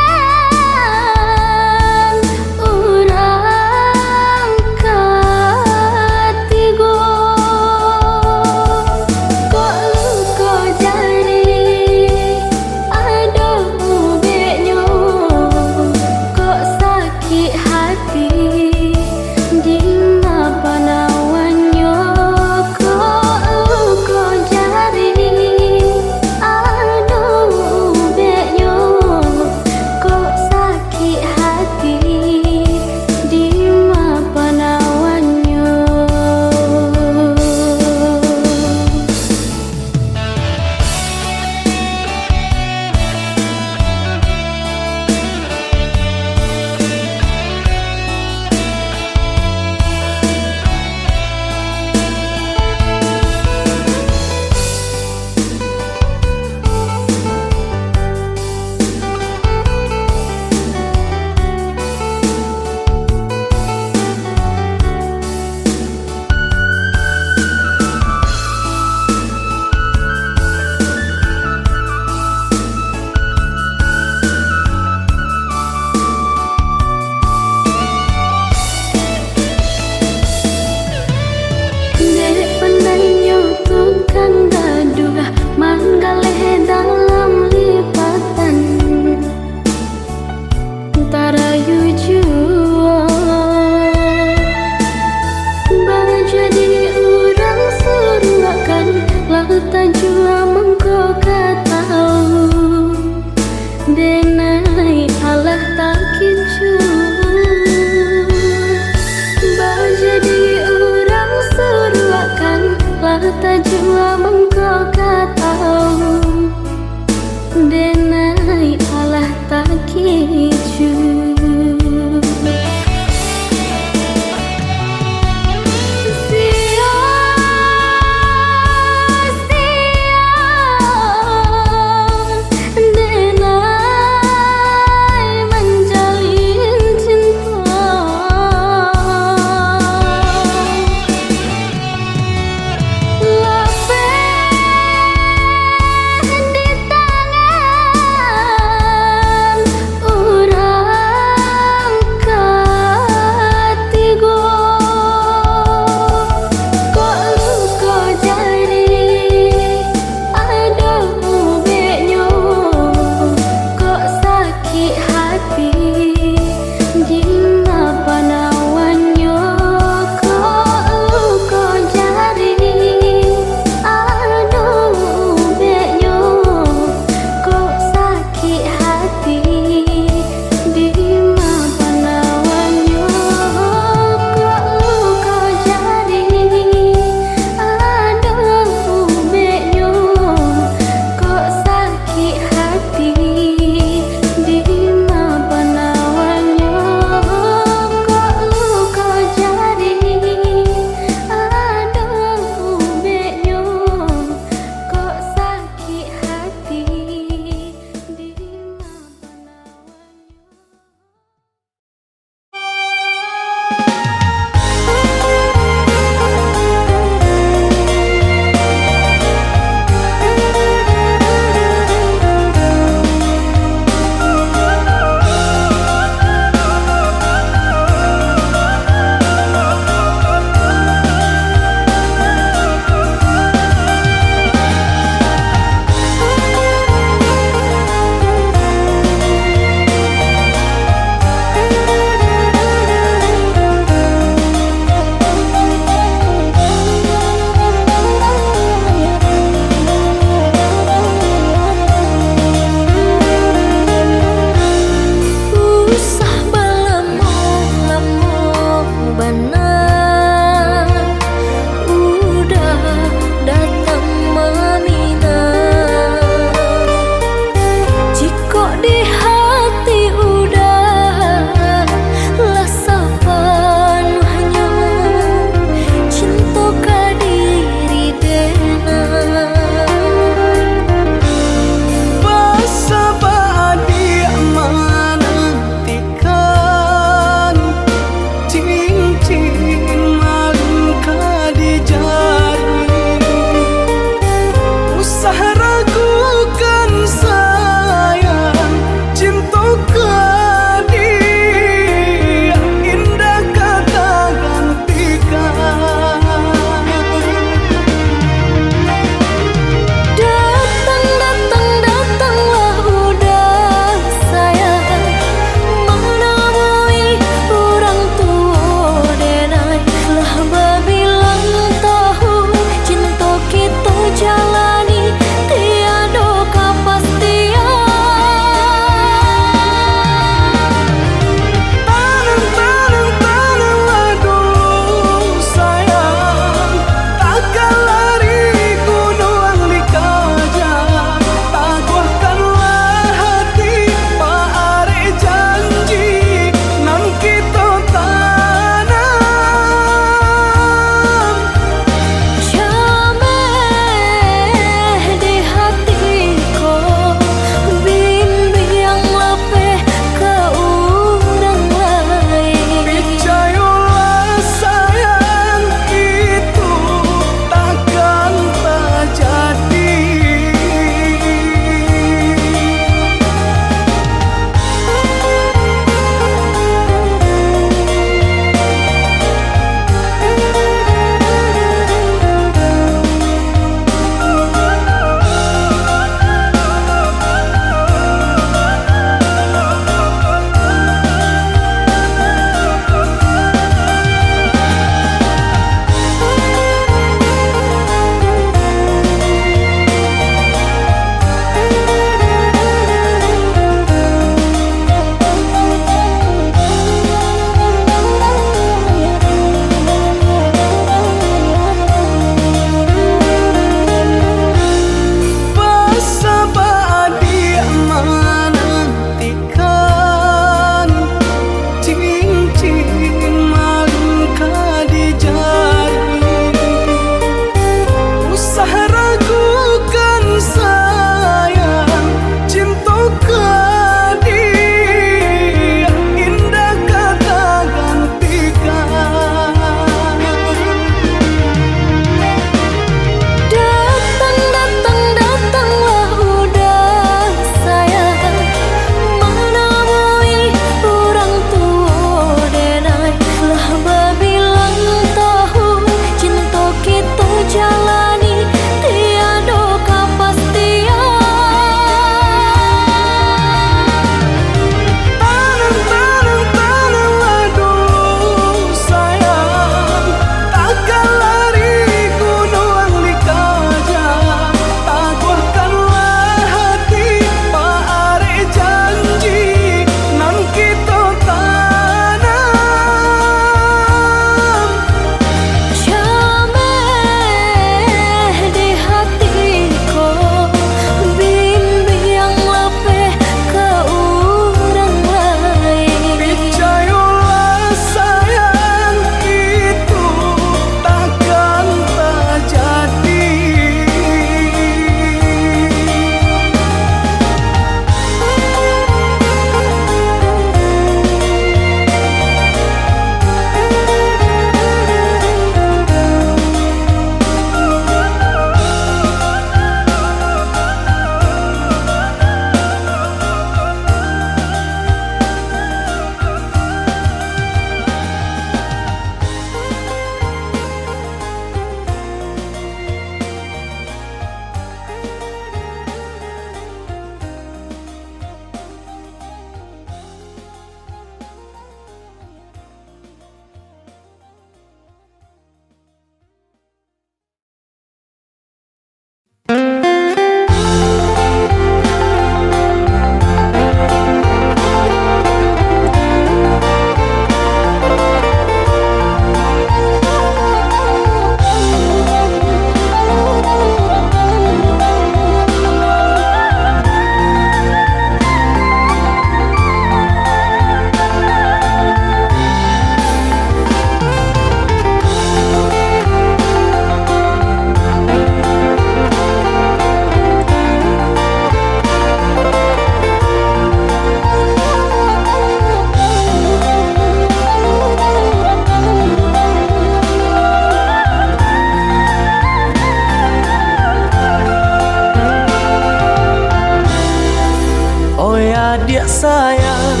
[SPEAKER 2] dia sayang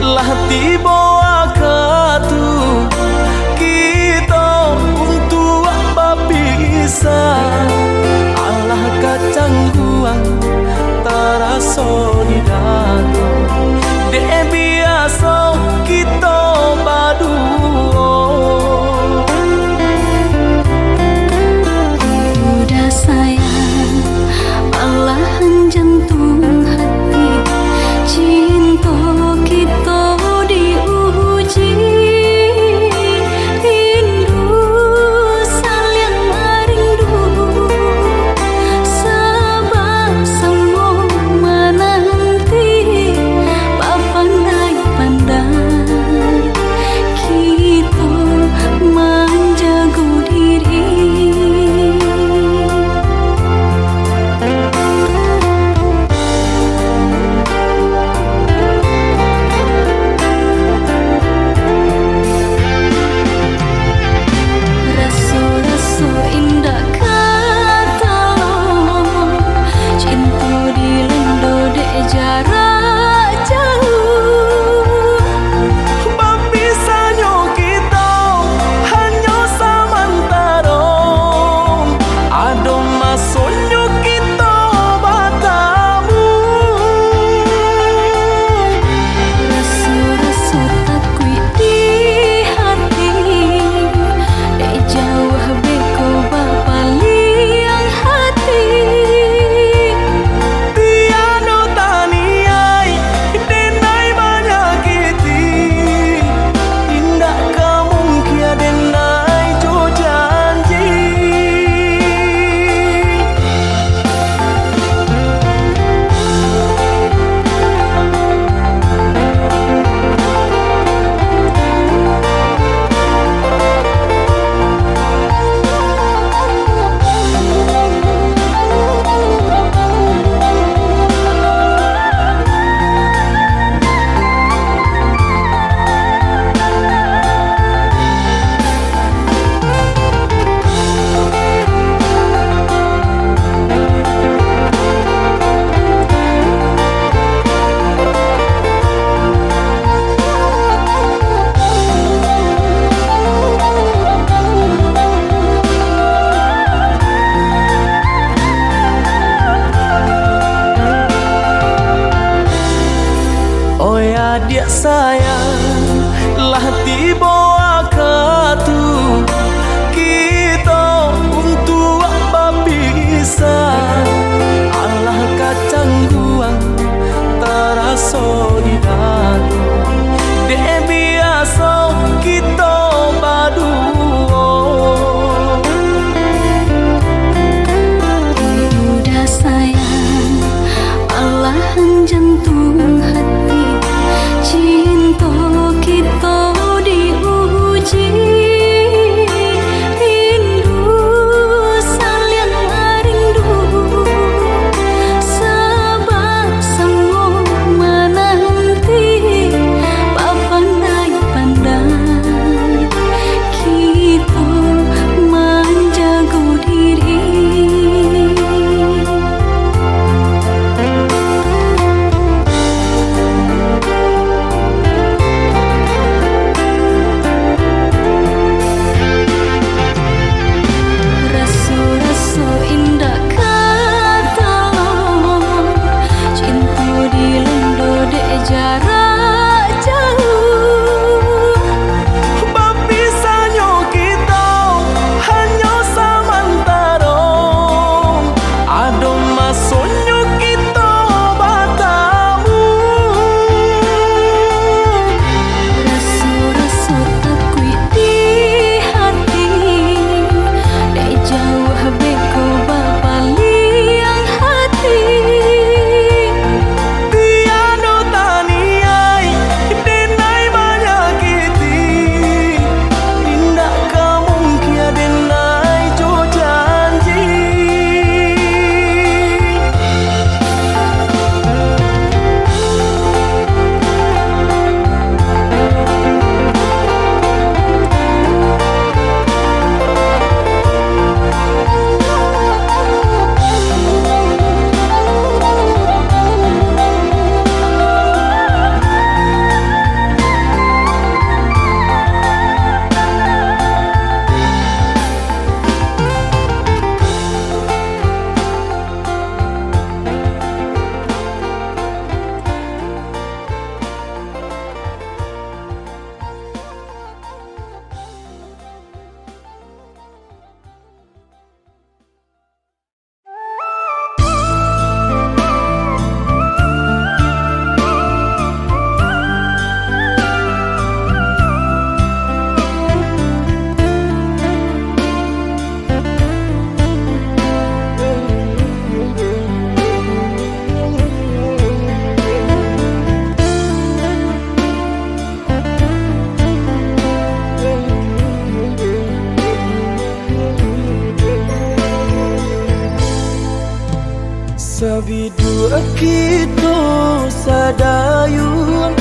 [SPEAKER 2] lah tiba waktu kita untuk apa bisa alah kacang guang terasa di dalam dek biasa kita berdua.
[SPEAKER 1] Udah sayang, malahan jantung hati, cinta kita diuji, rindu saling merindu, sebab semua menanti pandai-pandai kita menjaga diri. Rasa-rasa indah kata cinta dilendo dek jarak jauh.
[SPEAKER 2] Berpisahnya kita hanya sementara, ada masanya kita bertemu.
[SPEAKER 1] Rasa-rasa takut di hati, dek jauh beko bapaliang hati.
[SPEAKER 2] Tiada taniai denai menyakiti, indah kamu kia denai jo janji. Oh ya dia sayang lah tiba waktu kita untuk apa bisa alah kacang guang terasa di dalam dek biasa kita berdua.
[SPEAKER 1] Udah sayang, malahan jantung hati, cinta
[SPEAKER 2] Sabidu kita sadayun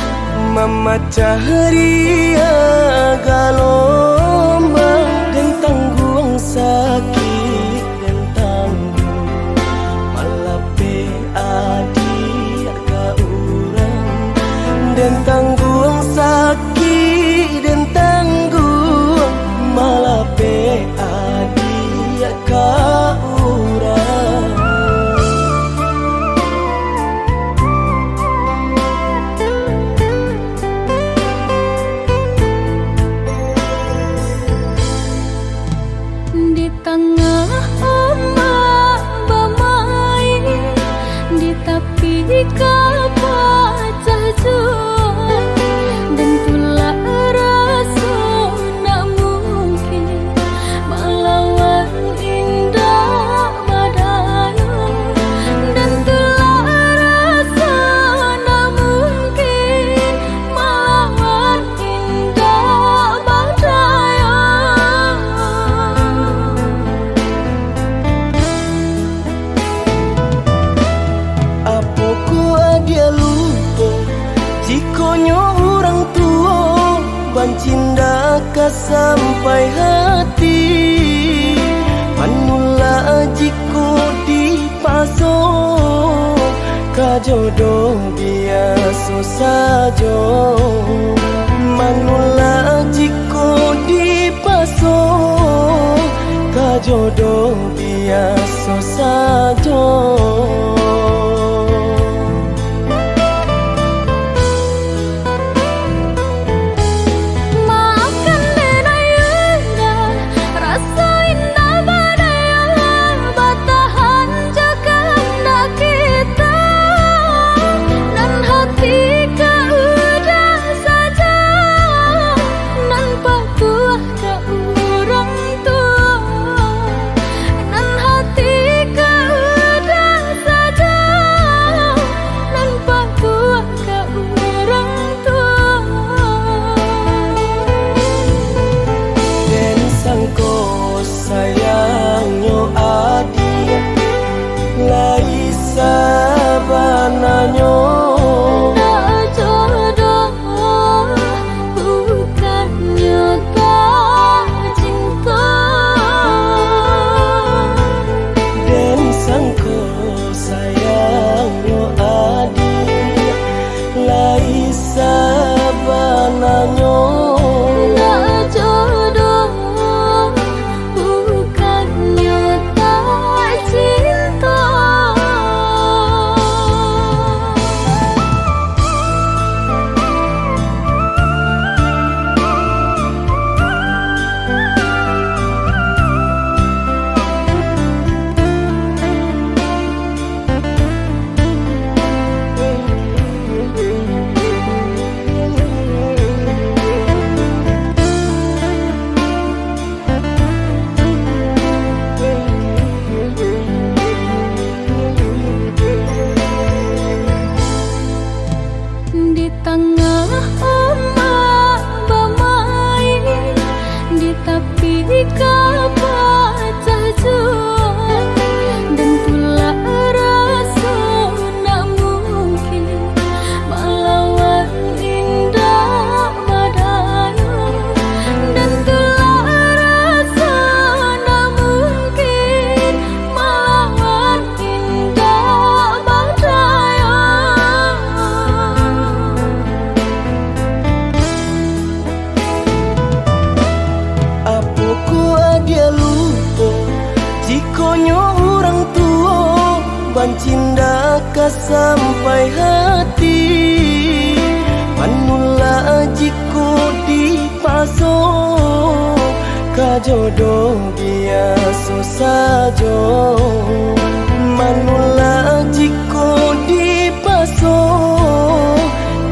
[SPEAKER 2] memecah ria galombang dan tanggung sakit dan tanggung malape adik ka urang dan tanggung sakit dan tanggung malape adik ka urang.
[SPEAKER 1] Di tengah ombak bermain, di tepi kapal jual, dan tulah rasa nak mungkin melawan indah badai, dan tulah rasa nak mungkin melawan indah badai.
[SPEAKER 2] Dia lupa jikonyo orang tua bancinda ka sampai hati manula jiko di paso ka jodoh biasa saja manula jiko di paso ka jodoh biasa saja. Sayangnya adik lai sabananya
[SPEAKER 1] Tak jodoh bukannya tak cinta,
[SPEAKER 2] dan sangko sayangnya adik lai sabananya.
[SPEAKER 1] di tengah ombak bermain, di tepi kapal jual, dan tulah rasa nak mungkin melawan indah badai, dan tulah rasa nak mungkin melawan indah badai.
[SPEAKER 2] Dia lupa jikonyo orang tua bancinda ka sampai hati manula jiko di paso ka jodoh biasa saja manula jiko di paso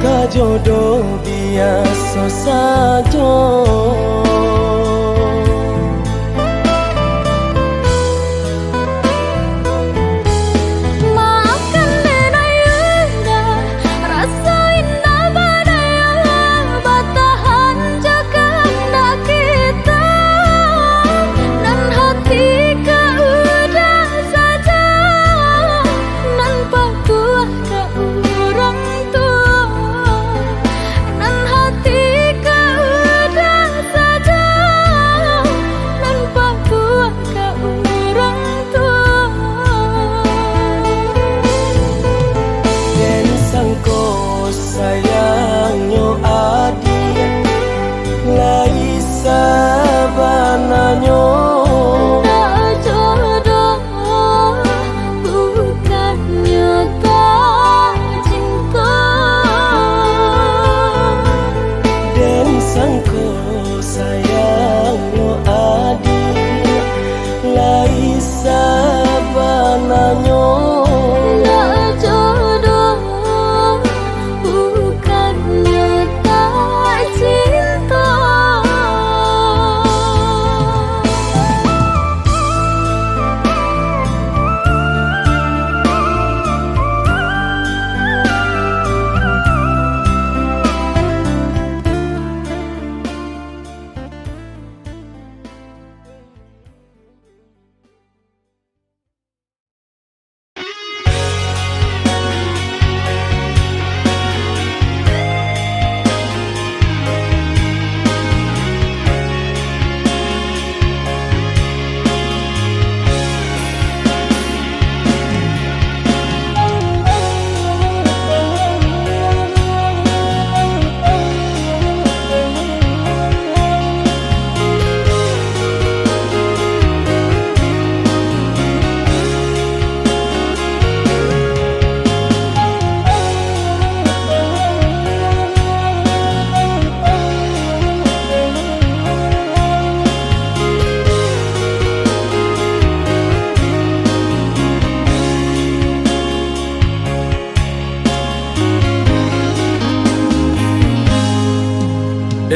[SPEAKER 2] ka jodoh biasa saja.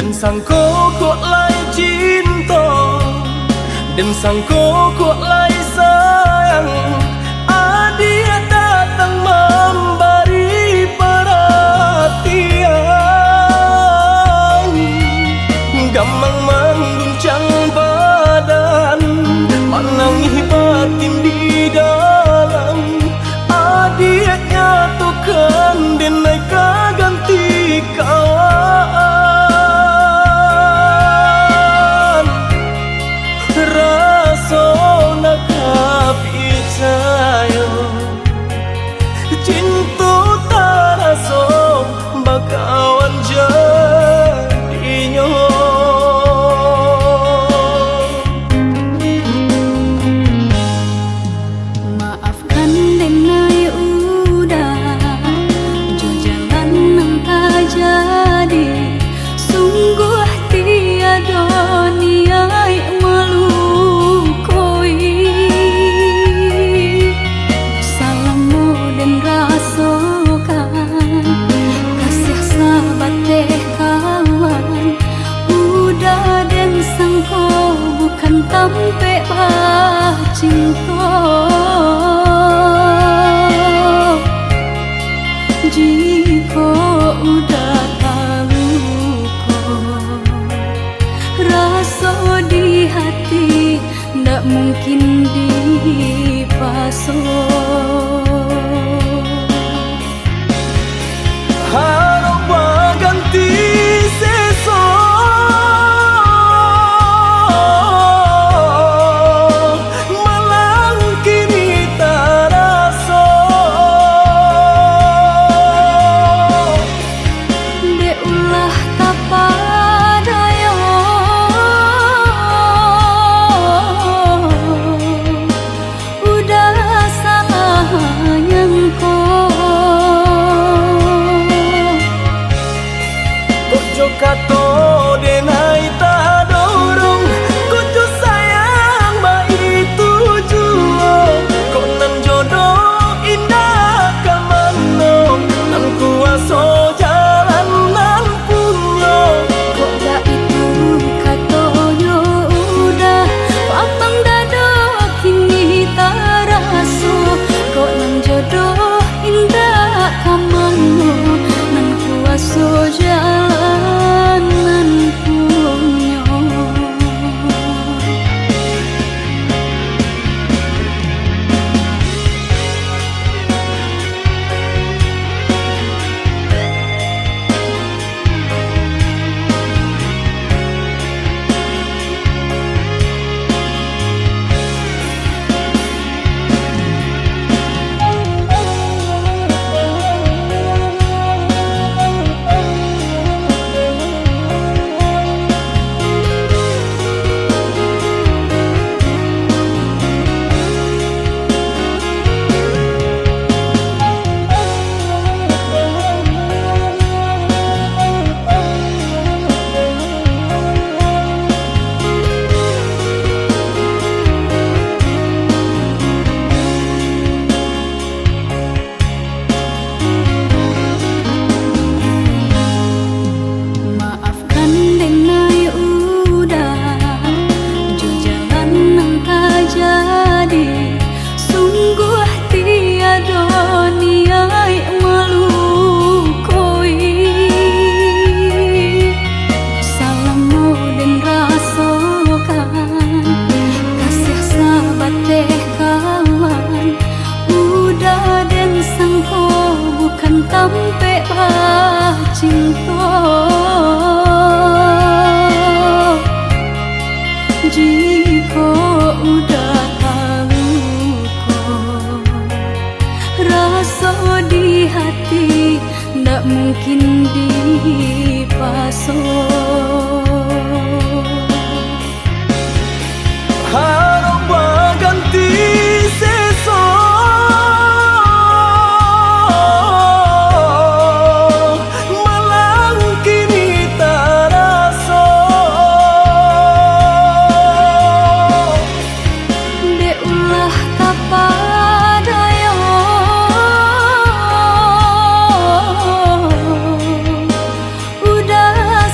[SPEAKER 2] Dan sangko kok lai cinta, dan sangko kok lai sayang. Dia datang memberi perhatian, gamang mengguncang badan, menangis batin di dalam. Dia nyatukan denai ganti kawan. Rasa nak percaya cinta taraso bakawan jadinya.
[SPEAKER 1] Maafkan denai udah jo jalan nang tak jadi. Sungguh tiada niat melukoi. Salamu dan rasakan kasih sahabat teh kawan. Udah dan sangko bukan tampe bah cinta. Jika udah tahu kok rasa di hati ndak mungkin dipasok.
[SPEAKER 2] Harap ganti sesok, malang kini taraso.
[SPEAKER 1] De ulah tapadaya udah sayang
[SPEAKER 2] Kojo kato denai tak dorong, kojo sayang ba itu jua. Kok nan jodoh indah kamano, nan kuaso jalan nan punya.
[SPEAKER 1] kok gak itu katonyo udah papang dado kini taraso. Kok nang jodoh indah kamano, nan kuaso jalan nan punya. Maafkan denai udah jo jalan nang tak jadi. Sungguh tiada niat melukoi. Salamu dan rasakan kasih sahabat teh kawan. Udah dan sangko bukan tampe bah cinta. Jika udah tahu kok rasa di hati ndak mungkin dipasok.
[SPEAKER 2] Harap ganti sesok, malang kini taraso.
[SPEAKER 1] De ulah tapadaya udah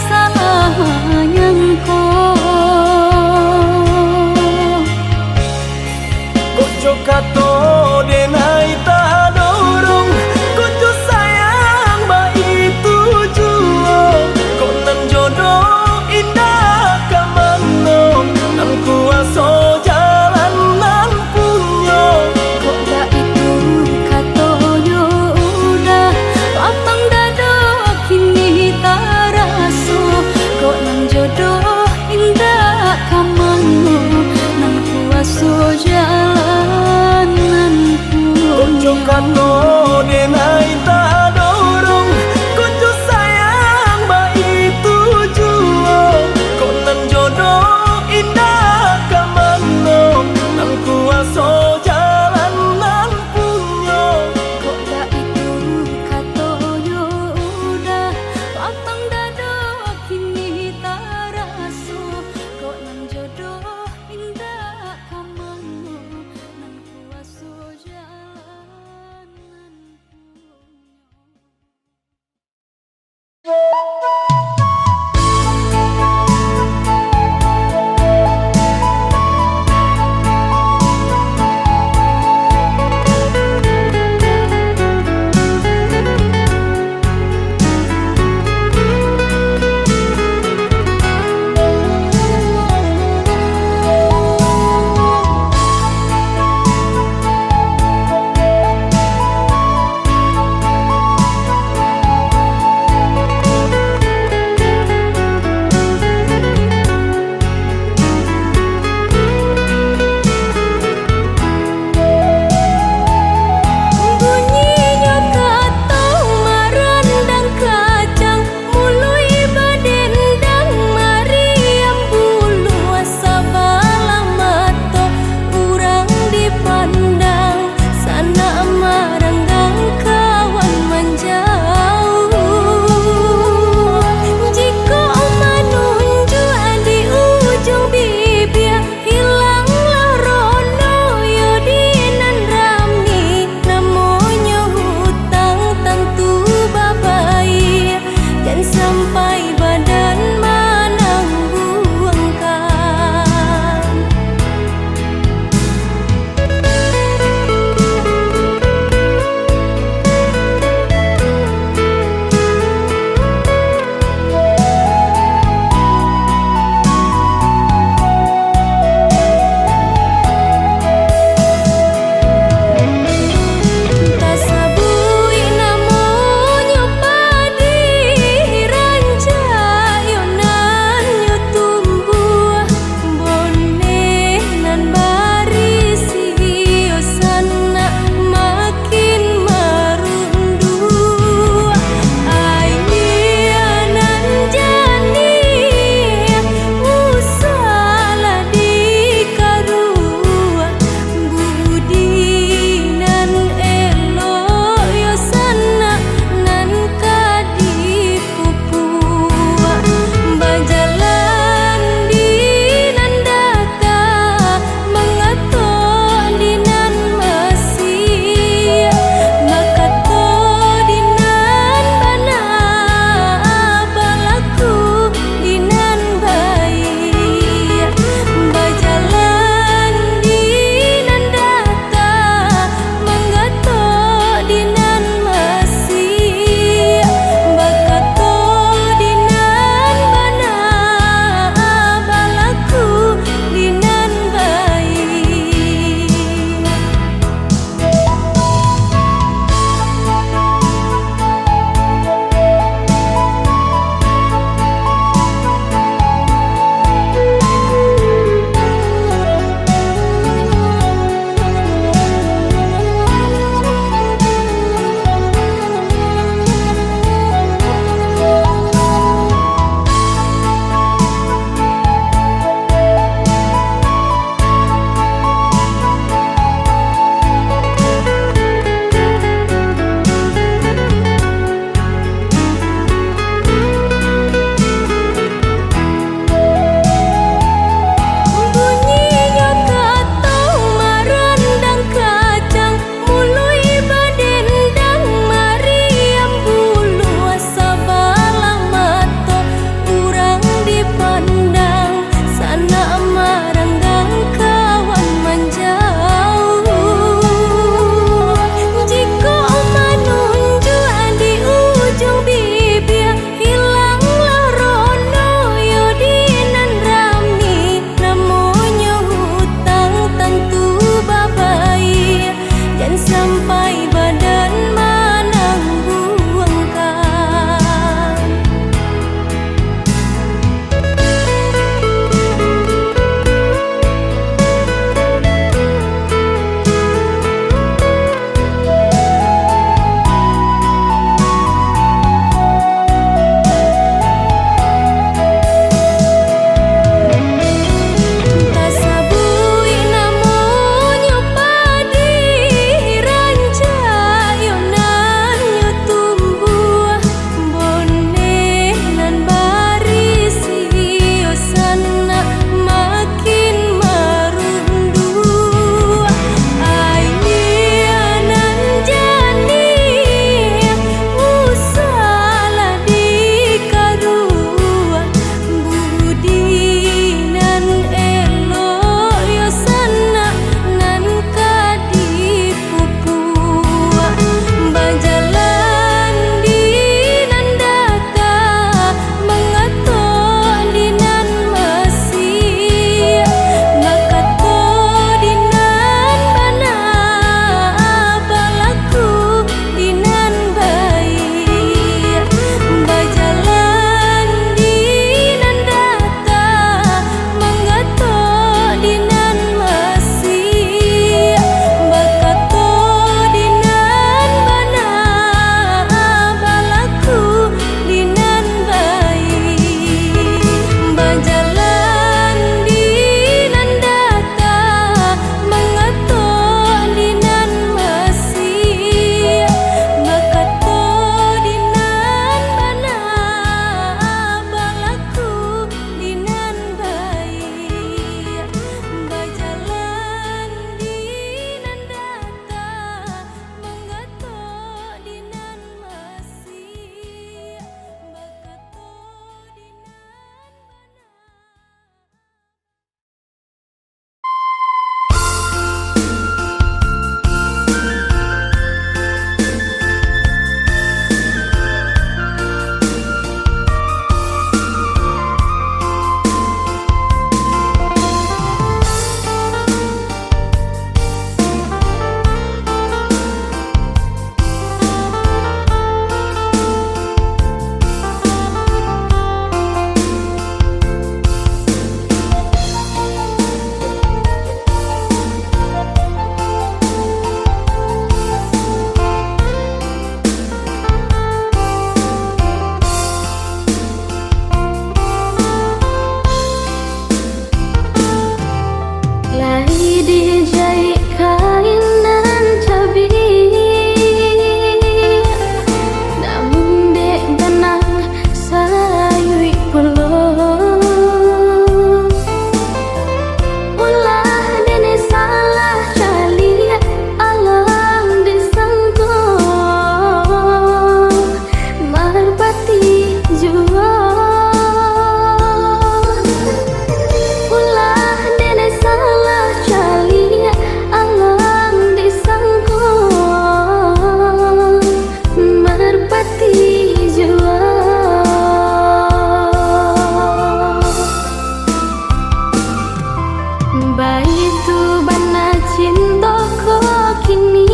[SPEAKER 1] Baitu bana cinta ko kini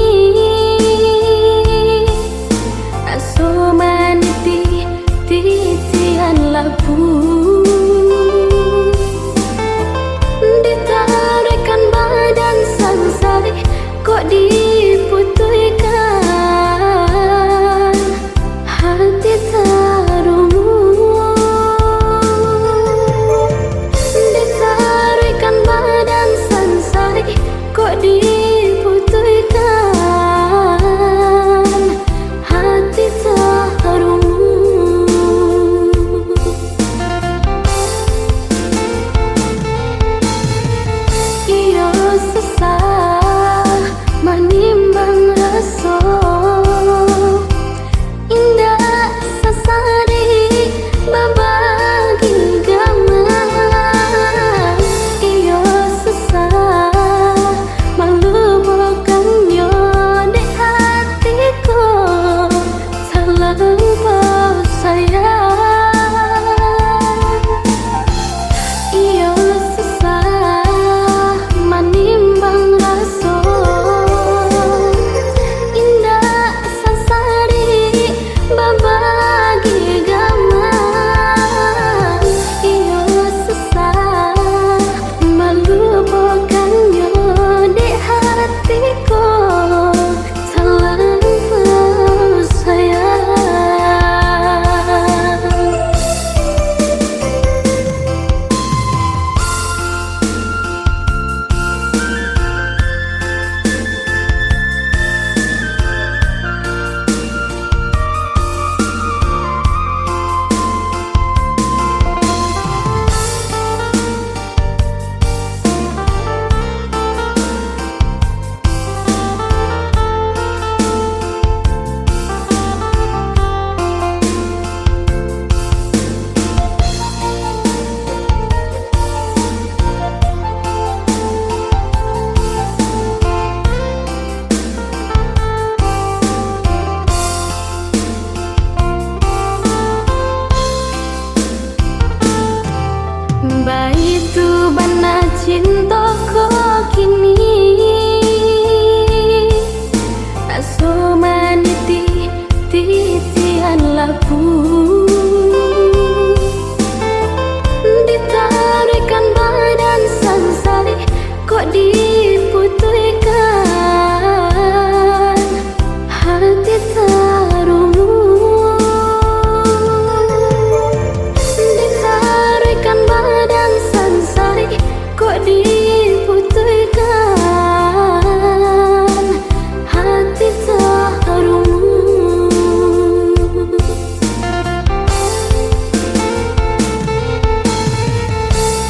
[SPEAKER 1] aso maniti titian labu ditarikan badan sangsari kok diputihkan hati tarumu ditarikan badan sangsari kok diputihkan hati tarumu. Iyo sesah manimbang rasa indah sasari babagi gaman. Iyo sesah melupakannya di hatiku tanpa sayang. Iyo sesah manimbang rasa indah sasari babagi gaman. Iyo sesah melupakannya di hatiku tanpa sayang. Baitu bana cinta ko kini aso maniti titian labu ditarikan badan sangsari kok diputihkan hati tarumu. Ditarikan badan sangsari kok diputihkan hati tarumu.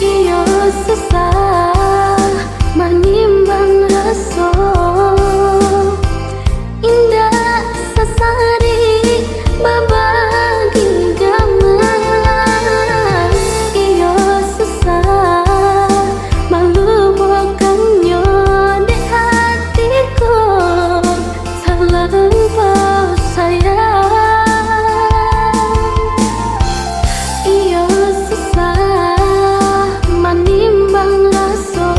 [SPEAKER 1] Iyo sesah manimbang rasa indah sasari babagi gaman. Iyo sesah melupakannya di hatiku tanpa sayang. Iyo sesah manimbang rasa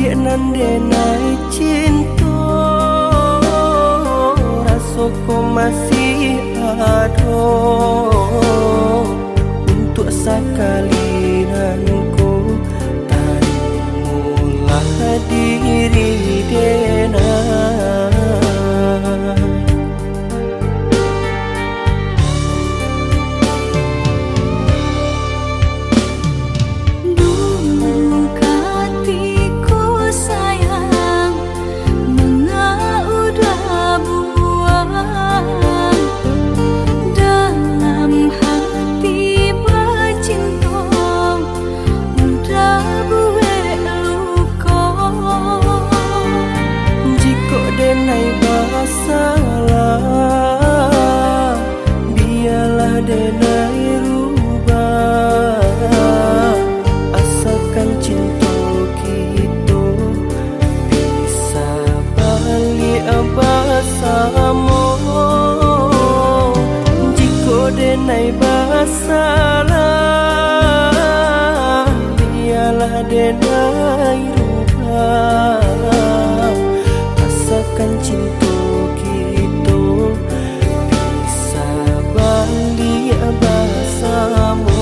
[SPEAKER 2] adik nan denai cinta, rasoko masih ada untuk sekali nanku tarimulah diri denai. Salah, biarlah denai rubah, asalkan cinta kita bisa balik bersama. Jika denai bersalah, biarlah denai rubah, asalkan cinta bersama.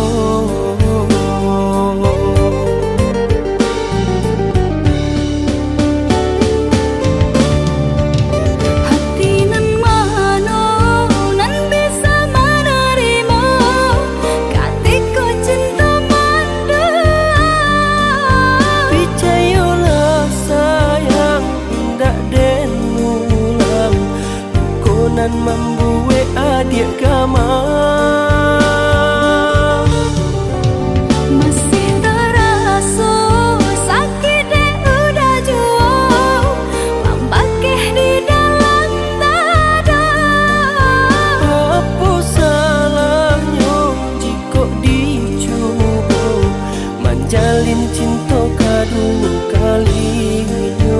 [SPEAKER 1] Hati nan mana nan bisa menerima katiko cinta manda.
[SPEAKER 2] Percayalah sayang, indah dan mulang konan membuat adik gamang. Jalin cinta kedua kalinya.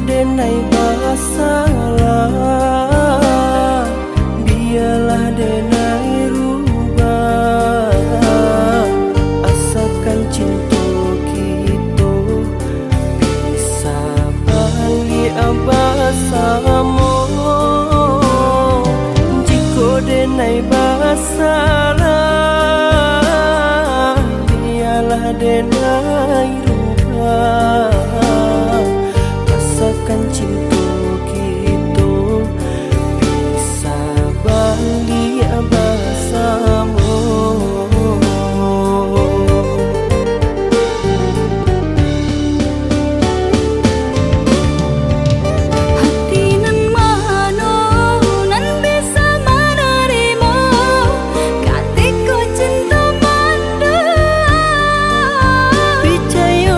[SPEAKER 2] Denai bersalah, biarlah denai rubah, asalkan cinta kita bisa balik bersama. Jika denai bersalah, biarlah denai rubah, asalkan cinta kita bisa balik bersama.
[SPEAKER 1] Hati nan mana nan bisa menerima katiko cinta manda.
[SPEAKER 2] Percaya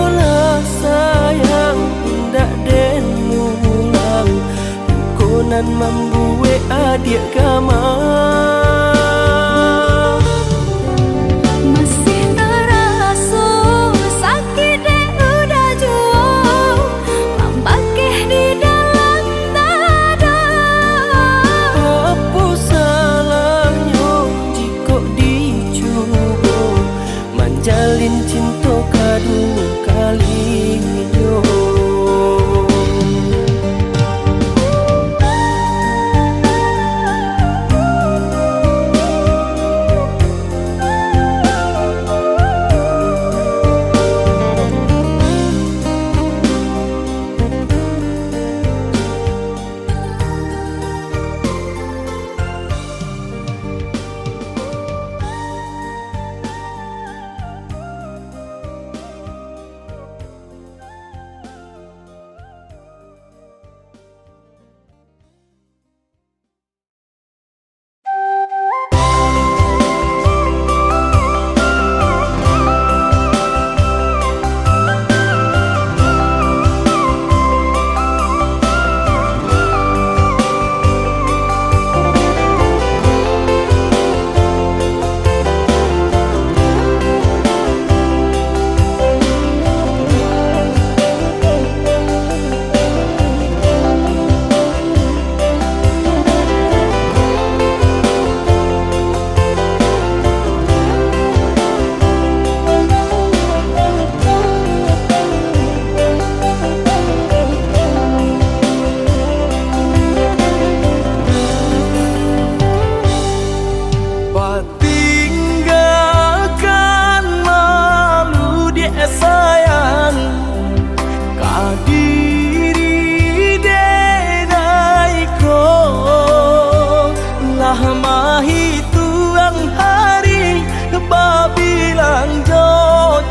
[SPEAKER 2] mahi tuang hari babilang jo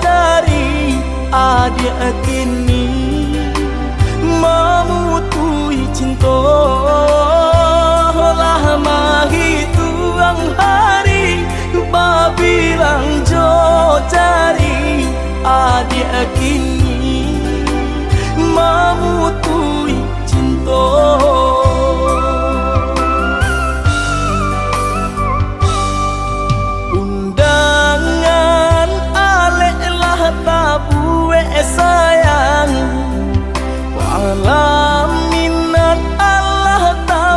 [SPEAKER 2] cari adia kini memutui cinta lah mahi tuang hari babilang jo cari adia kini memutui cinta. Undangan alek lah tabue sayang walau minat Allah tak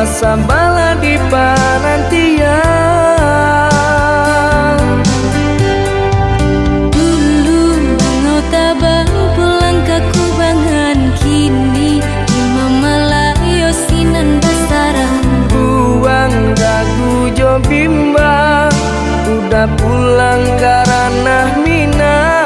[SPEAKER 2] masa bala di penantian.
[SPEAKER 1] Dulu engkau tabang pulang ke kubangan, kini di Malayo sinan basaran.
[SPEAKER 2] Buang dagu jo bimba, udah pulang karena minat.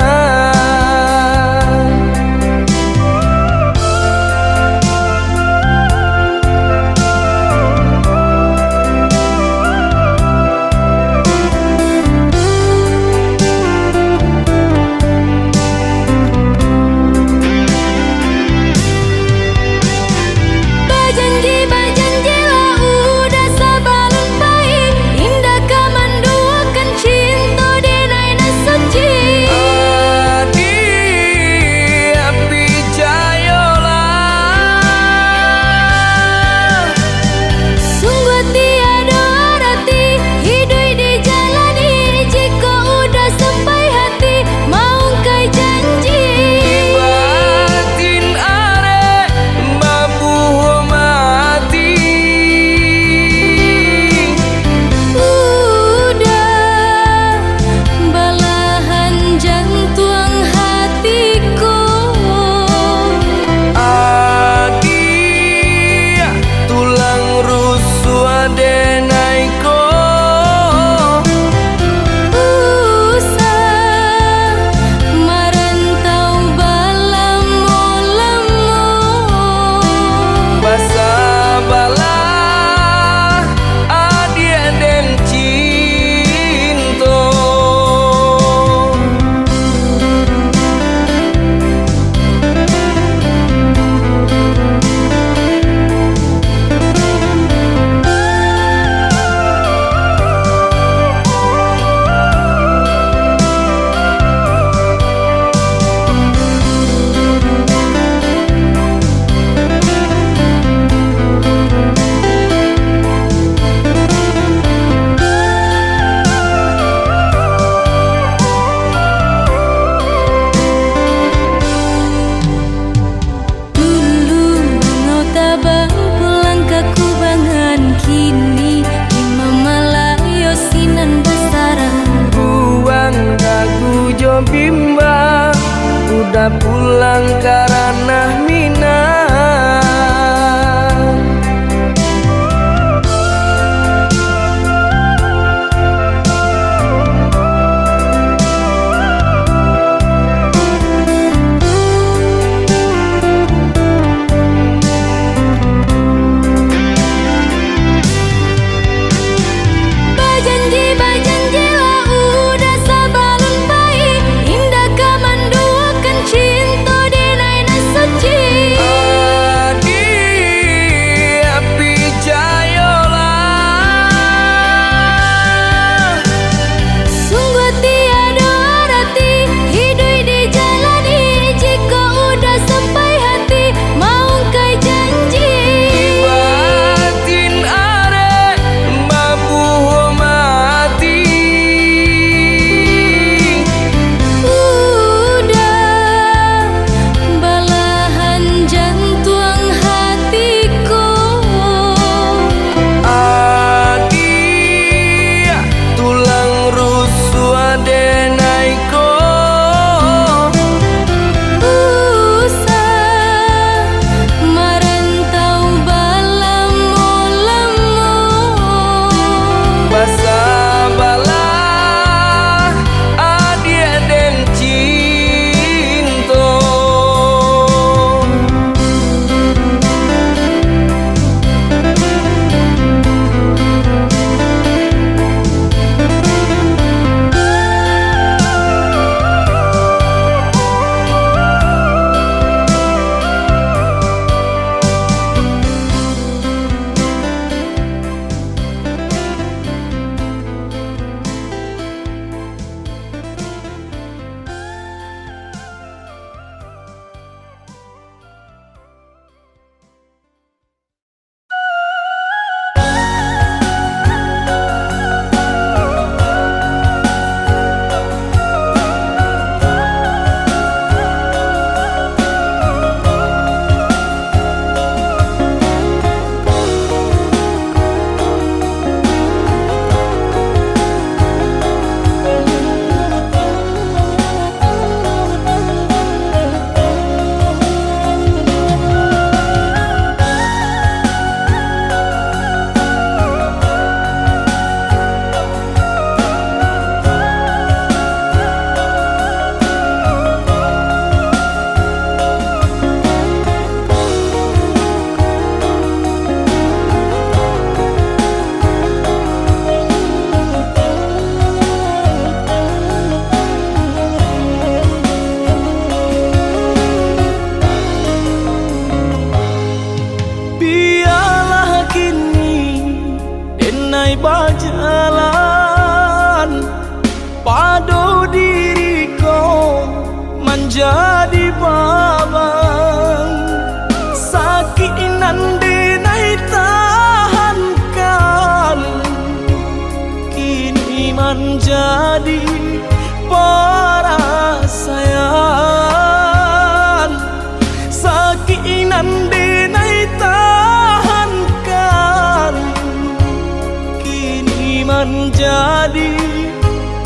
[SPEAKER 2] menjadi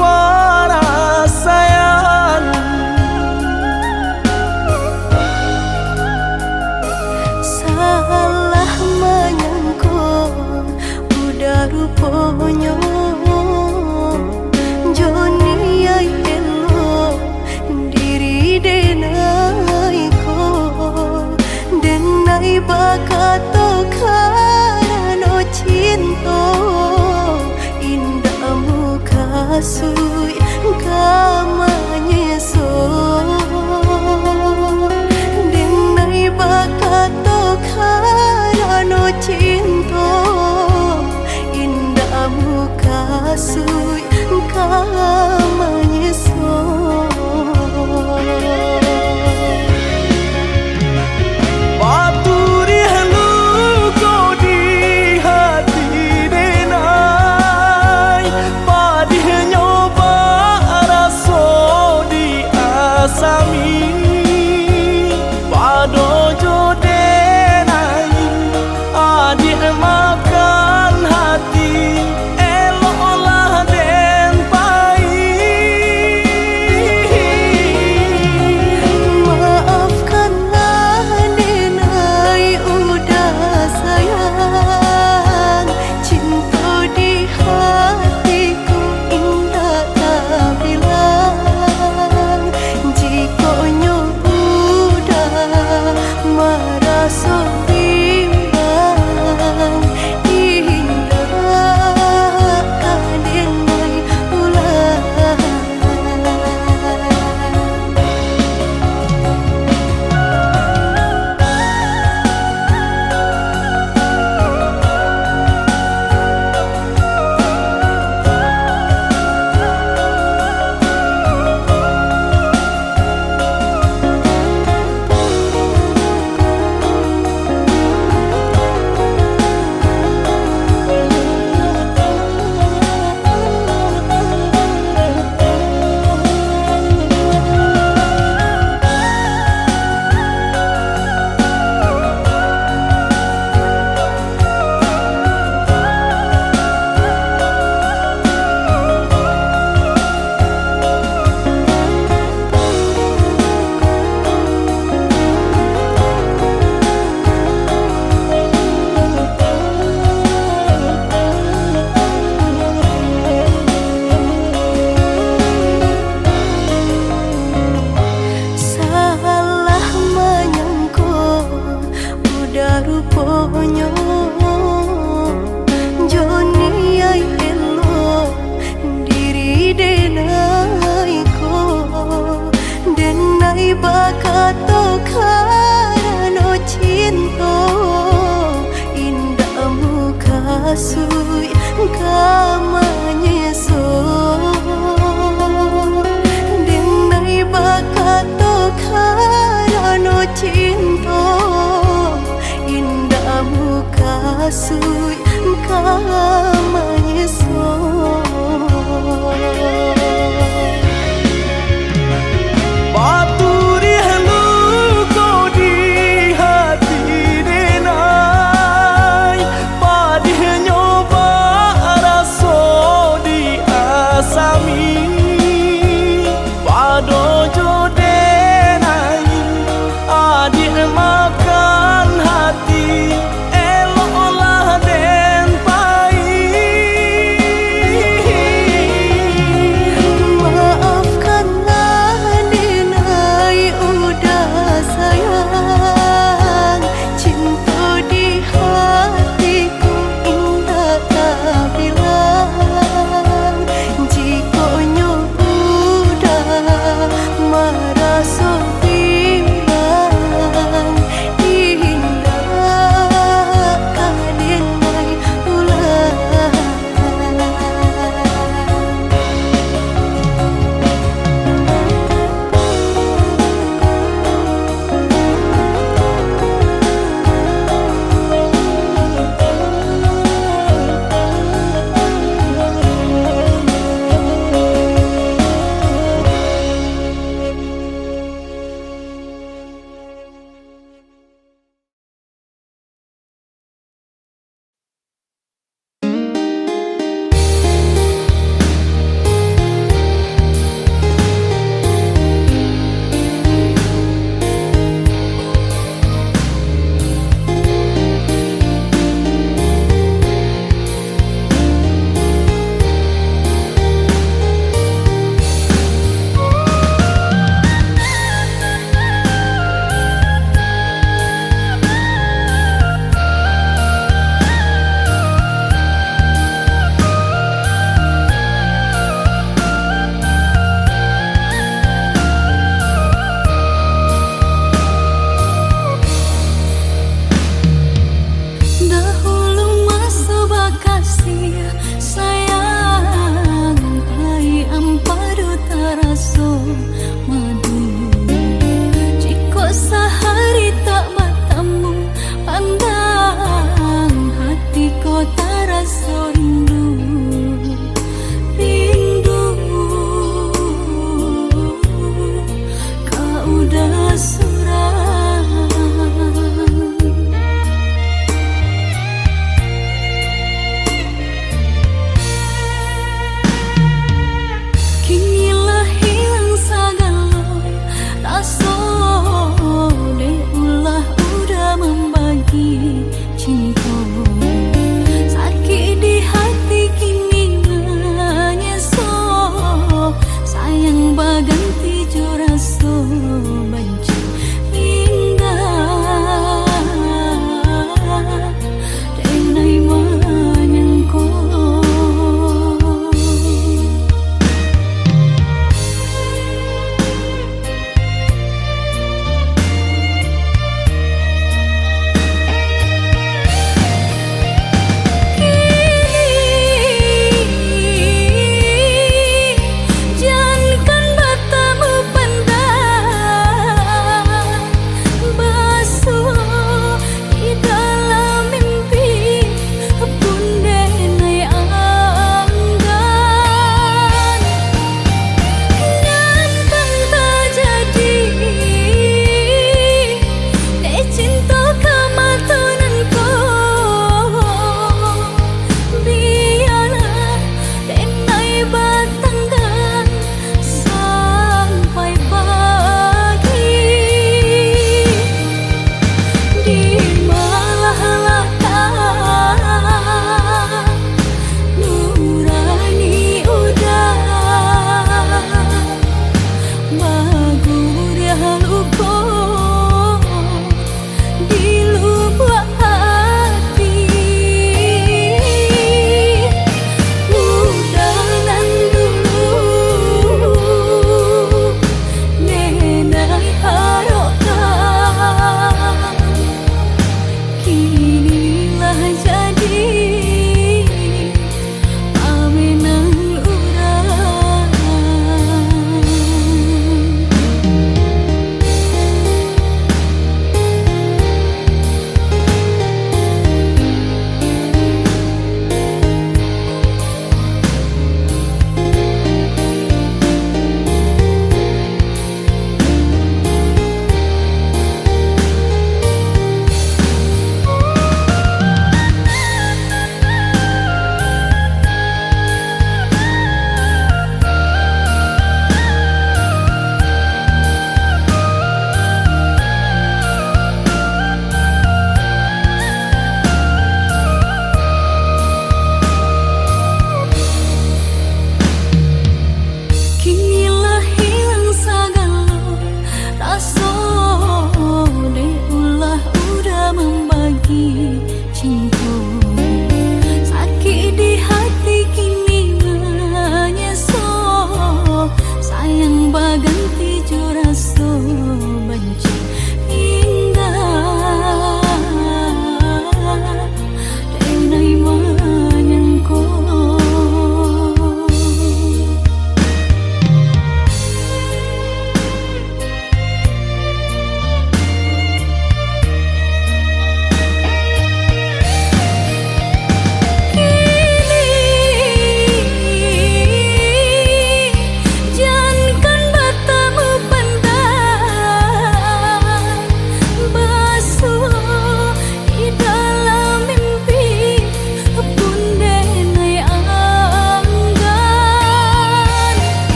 [SPEAKER 2] perasaan.
[SPEAKER 3] Salah menyangka udah rupanya Joni ay elo diri denai ko denai bakato karano cinta indah muka sui kamanya so denai bakato karano cinta indah muka sui kamanya so.
[SPEAKER 2] Paturi halu kau di hati denai, padih nyoba raso di asami, pado jo denai, adik makan hati, elok olah den pai.
[SPEAKER 3] Maafkanlah denai udah sayang, cinta di hatiku indah tak bilang. Jika udah merasa bimbang, indah denai ulang. Salah menyangka udah rupanya Joni ay elo diri denai ko denai bakato karano cinta indah muka sui kamanya so denai bakato karano cinta indah muka sui kamanya